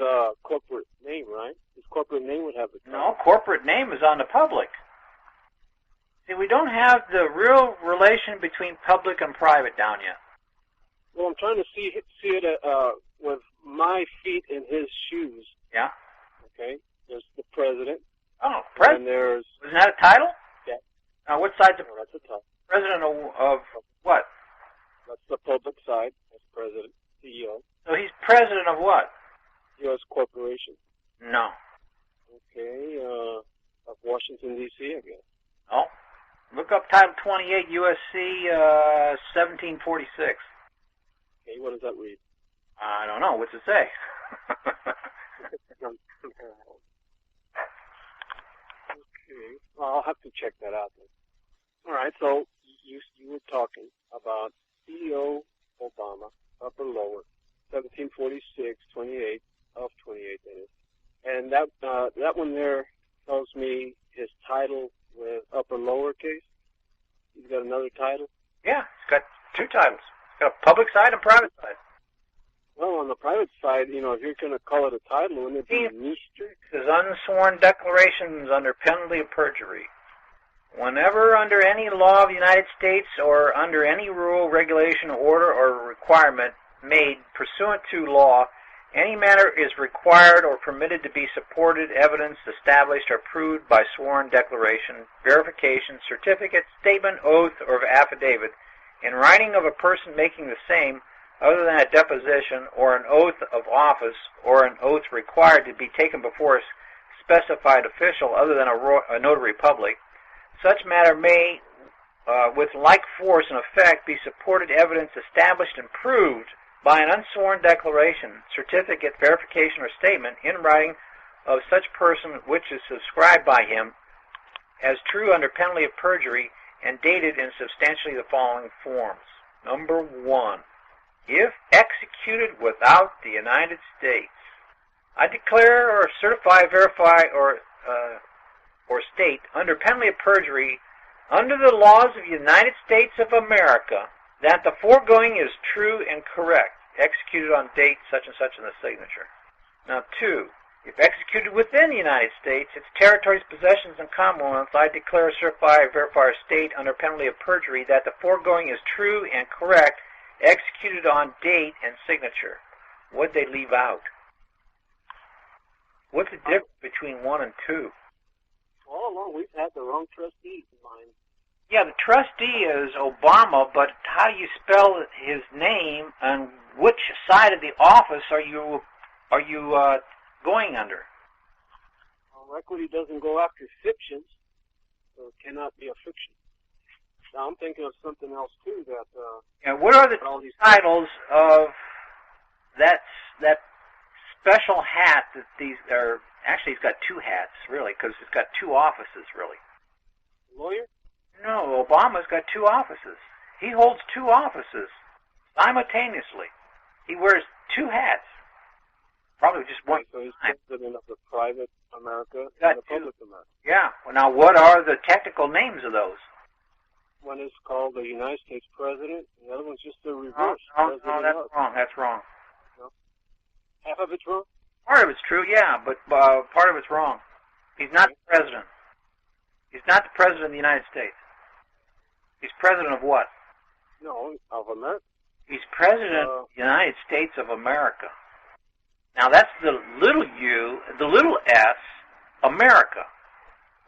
corporate name, right? His corporate name would have the title.
No, corporate name is on the public. See, we don't have the real relation between public and private down yet.
Well, I'm trying to see it with my feet in his shoes.
Yeah.
Okay. There's the president.
Oh, president.
And there's...
Isn't that a title?
Yeah.
Now, what side's
no, that's a title.
President of what?
That's the public side. That's president, CEO.
So he's president of what?
U.S. Corporation.
No.
Okay. Of Washington, D.C., I guess.
No. Look up Title 28 USC 1746.
Okay, what does that read?
I don't know. What's it say?
Okay, well, I'll have to check that out then. All right, so you were talking about CEO Obama, upper lower, 1746, 28 of 28 that is. And that one there tells me his title with upper lowercase. He's got another title?
Yeah, it's got two titles. It's got a public side and private side.
Well, on the private side, you know, if you're going to call it a title, wouldn't it be Mr.?
His unsworn declarations under penalty of perjury. Whenever under any law of the United States or under any rule, regulation, order, or requirement made pursuant to law, any matter is required or permitted to be supported, evidence, established, or proved by sworn declaration, verification, certificate, statement, oath, or affidavit, in writing of a person making the same, other than a deposition or an oath of office or an oath required to be taken before a specified official other than a notary public, such matter may, with like force and effect, be supported, evidence, established, and proved by an unsworn declaration, certificate, verification, or statement in writing of such person which is subscribed by him as true under penalty of perjury and dated in substantially the following forms. Number 1. If executed without the United States, I declare or certify, verify, or state under penalty of perjury, under the laws of the United States of America, that the foregoing is true and correct, executed on date such and such in the signature. Now, 2. If executed within the United States, its territories, possessions, and commonwealths, I declare, certify, verify, or state under penalty of perjury that the foregoing is true and correct, executed on date and signature. What'd they leave out? What's the difference between 1 and 2?
All along, we've had the wrong trustees in mind.
Yeah, the trustee is Obama, but how do you spell his name, and which side of the office are you going under?
Well, equity doesn't go after fictions, so it cannot be a fiction. Now, I'm thinking of something else too.
And what are the titles of that special hat that these are? Actually, he's got 2 hats, really, because he's got 2 offices, really.
Lawyer?
No, Obama's got 2 offices. He holds 2 offices simultaneously. He wears 2 hats. Probably just one.
So he's president of the private America
Got
and the public America.
Yeah. Well, now, what are the technical names of those?
One is called the United States President, and the other one's just the reverse.
No, that's wrong. That's wrong.
No? Half of it's wrong?
Part of it's true, yeah, but part of it's wrong. He's not the president. He's not the president of the United States. He's president of what?
No, of America.
He's president of the United States of America. Now, that's the little u, the little s, America.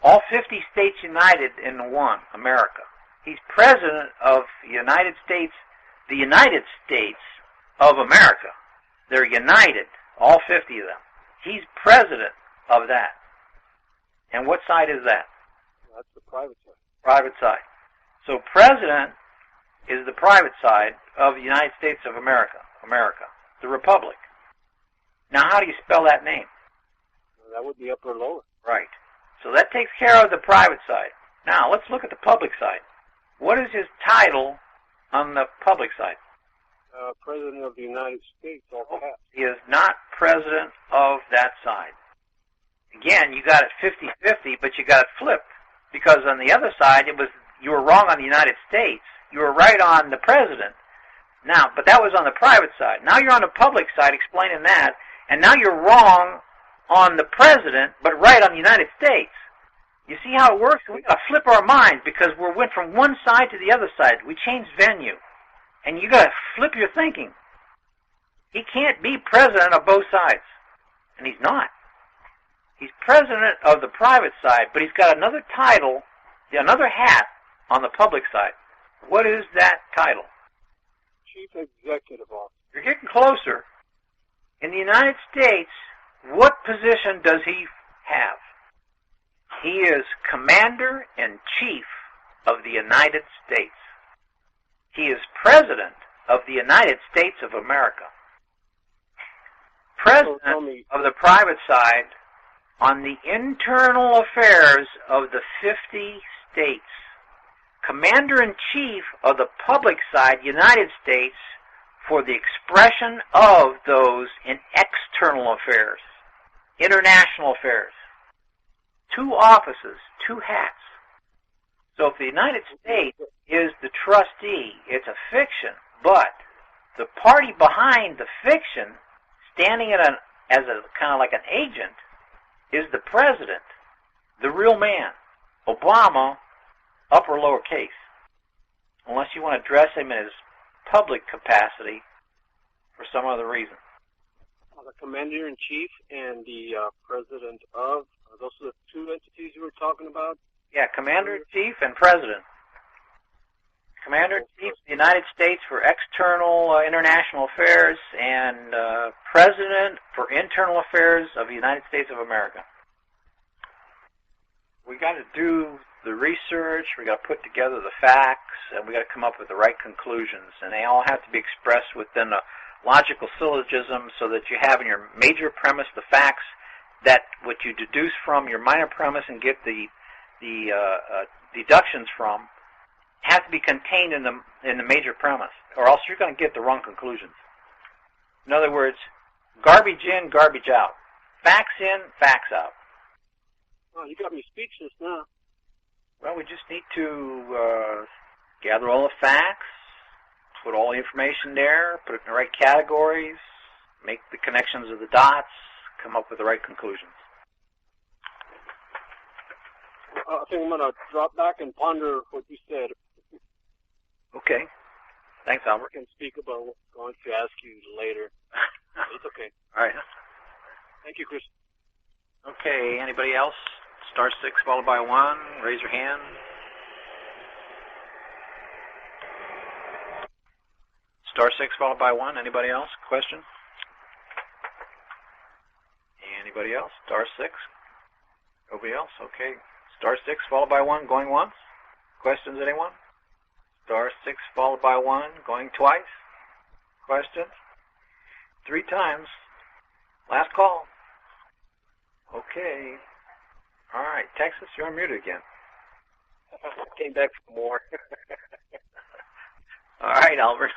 All 50 states united in one, America. He's president of the United States of America. They're united, all 50 of them. He's president of that. And what side is that?
That's the private side.
Private side. So president is the private side of the United States of America, the Republic. Now, how do you spell that name?
Well, that would be upper or lower.
Right. So that takes care of the private side. Now, let's look at the public side. What is his title on the public side?
President of the United States, all caps.
He is not president of that side. Again, you got it 50-50, but you got it flipped. Because on the other side, you were wrong on the United States. You were right on the president. Now, but that was on the private side. Now you're on the public side explaining that, and now you're wrong on the president, but right on the United States. You see how it works? We got to flip our minds because we went from one side to the other side. We changed venue. And you got to flip your thinking. He can't be president of both sides. And he's not. He's president of the private side, but he's got another title, another hat on the public side. What is that title?
Chief Executive Officer.
You're getting closer. In the United States, what position does he have? He is Commander-in-Chief of the United States. He is President of the United States of America. President of the private side on the internal affairs of the 50 states. Commander-in-Chief of the public side, United States, for the expression of those in external affairs, international affairs. 2 offices, 2 hats. So if the United States is the trustee, it's a fiction, but the party behind the fiction, standing as a kind of like an agent, is the president, the real man, Obama, upper or lower case, unless you want to address him in his public capacity for some other reason.
The Commander-in-Chief and the President of, those are the 2 entities you were talking about?
Yeah, Commander-in-Chief and President. Commander-in-Chief of the United States for external international affairs and President for internal affairs of the United States of America. We got to do the research, we got to put together the facts, and we got to come up with the right conclusions. And they all have to be expressed within a logical syllogism so that you have in your major premise the facts that what you deduce from your minor premise and get the deductions from have to be contained in the major premise, or else you're going to get the wrong conclusions. In other words, garbage in, garbage out. Facts in, facts out.
Oh, you got me speechless now.
Well, we just need to gather all the facts, put all the information there, put it in the right categories, make the connections of the dots, come up with the right conclusions.
I think I'm going to drop back and ponder what you said.
Okay. Thanks, Albert.
I can speak about what I'm going to ask you later. It's okay.
All right.
Thank you, Chris.
Okay, anybody else? Star 6 followed by 1. Raise your hand. Star 6 followed by 1. Anybody else? Question? Anybody else? Star 6. Nobody else? Okay. Star 6 followed by 1. Going once. Questions, anyone? Star 6 followed by 1. Going twice. Questions? 3 times. Last call. Okay. All right. Texas, you're unmuted again.
Came back for more.
All right, Albert.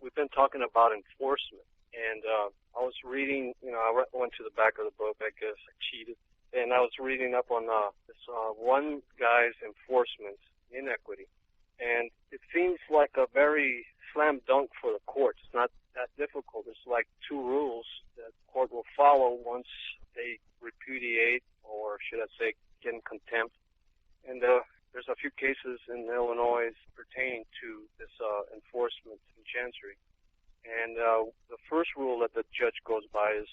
We've been talking about enforcement, and I was reading, I went to the back of the book, I guess, I cheated, and I was reading up on this one guy's enforcement inequity, and it seems like a very slam dunk for the court. It's not that difficult. It's like 2 rules that the court will follow once they repudiate, or should I say, get in contempt. And there's a few cases in Illinois pertaining to this enforcement in Chancery. And the first rule that the judge goes by is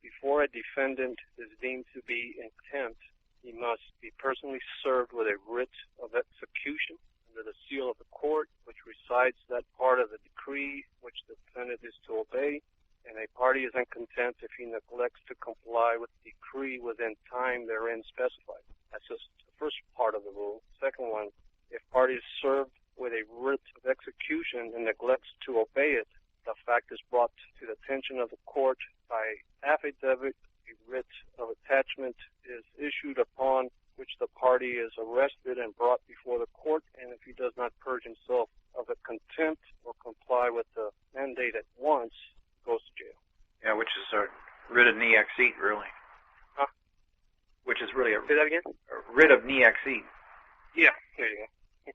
before a defendant is deemed to be in contempt, he must be personally served with a writ of execution under the seal of the court, which recites that part of the decree which the defendant is to obey, and a party is in contempt if he neglects to comply with the decree within time therein specified. That's just the first part of the rule. Second one, if party is served with a writ of execution and neglects to obey it, the fact is brought to the attention of the court by affidavit. A writ of attachment is issued upon which the party is arrested and brought before the court, and if he does not purge himself of the contempt or comply with the mandate at once, goes to jail.
Yeah, which is a writ of ne exit, really.
Huh?
Which is really
Say that again?
a writ of ne exit.
Yeah, there you go.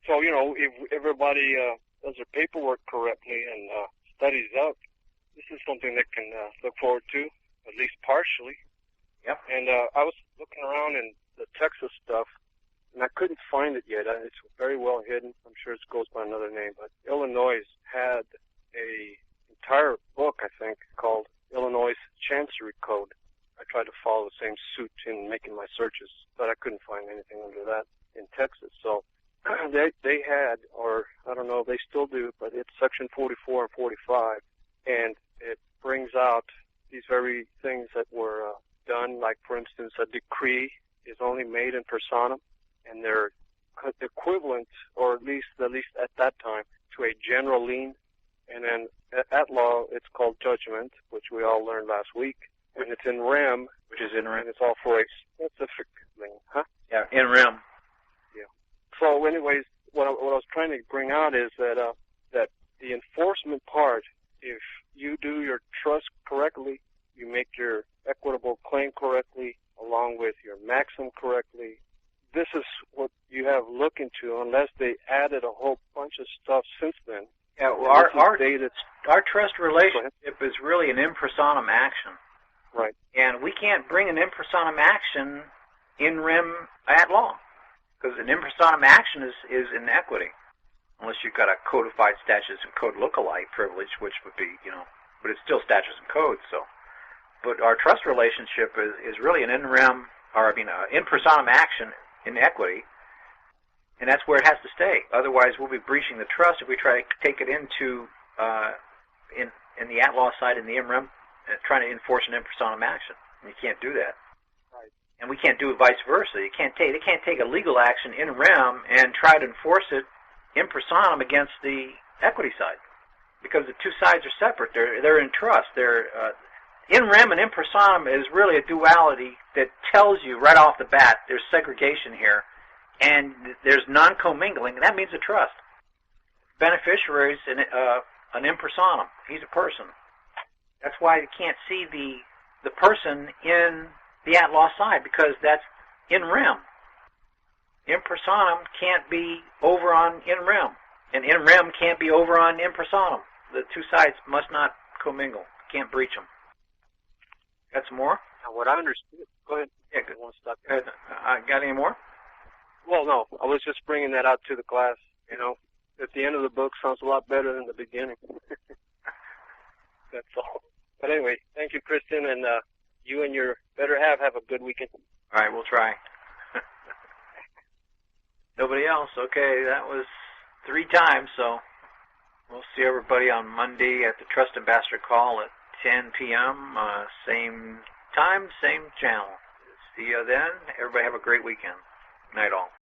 So, if everybody does their paperwork correctly and studies up, this is something they can look forward to, at least partially.
Yep.
And I was looking around in the Texas stuff, and I couldn't find it yet. It's very well hidden. I'm sure it goes by another name. But Illinois had a entire book, I think, called Illinois Chancery Code. I tried to follow the same suit in making my searches, but I couldn't find anything under that in Texas. So they had, or I don't know if they still do, but it's Section 44 and 45, and it brings out these very things that were done, like, for instance, a decree is only made in personam, and they're equivalent, or at least at that time, to a general lien. And then at law, it's called judgment, which we all learned last week. And it's in rem,
Which is in rem.
and it's all for a specific lien, huh?
Yeah, in rem.
Yeah. So, anyways, what I was trying to bring out is that that the enforcement part, if you do your trust correctly, you make your equitable claim correctly, along with your maxim correctly, this is what you have to look into, unless they added a whole bunch of stuff since then.
Yeah, well, our trust relationship is really an in personam action.
Right.
And we can't bring an in personam action in rem at law, because an in personam action is in equity, unless you've got a codified statutes and code lookalike privilege, which would be, but it's still statutes and codes. So, but our trust relationship is really an in personam action in equity, and that's where it has to stay. Otherwise, we'll be breaching the trust if we try to take it into in the at-law side in the in rem, trying to enforce an in personam action. And you can't do that.
Right.
And we can't do it vice versa. They can't take a legal action in rem and try to enforce it in personam against the equity side, because the two sides are separate. They're in trust. In rem and in personam is really a duality that tells you right off the bat there's segregation here, and there's non-commingling, and that means a trust. Beneficiary is an in personam. He's a person. That's why you can't see the person in the at-law side, because that's in rem. In personam can't be over on in rem, and in rem can't be over on in personam. The two sides must not commingle. Can't breach them. Got some more?
Now, what I understood. Go ahead.
Yeah, good.
I won't stop.
Got any more?
Well, no. I was just bringing that out to the class. At the end of the book sounds a lot better than the beginning. That's all. But anyway, thank you, Kristen, and you and your better half have a good weekend.
All right, we'll try. Nobody else? Okay, that was 3 times, so we'll see everybody on Monday at the Trust Ambassador Call at 10 p.m., same time, same channel. See you then. Everybody have a great weekend. Night all.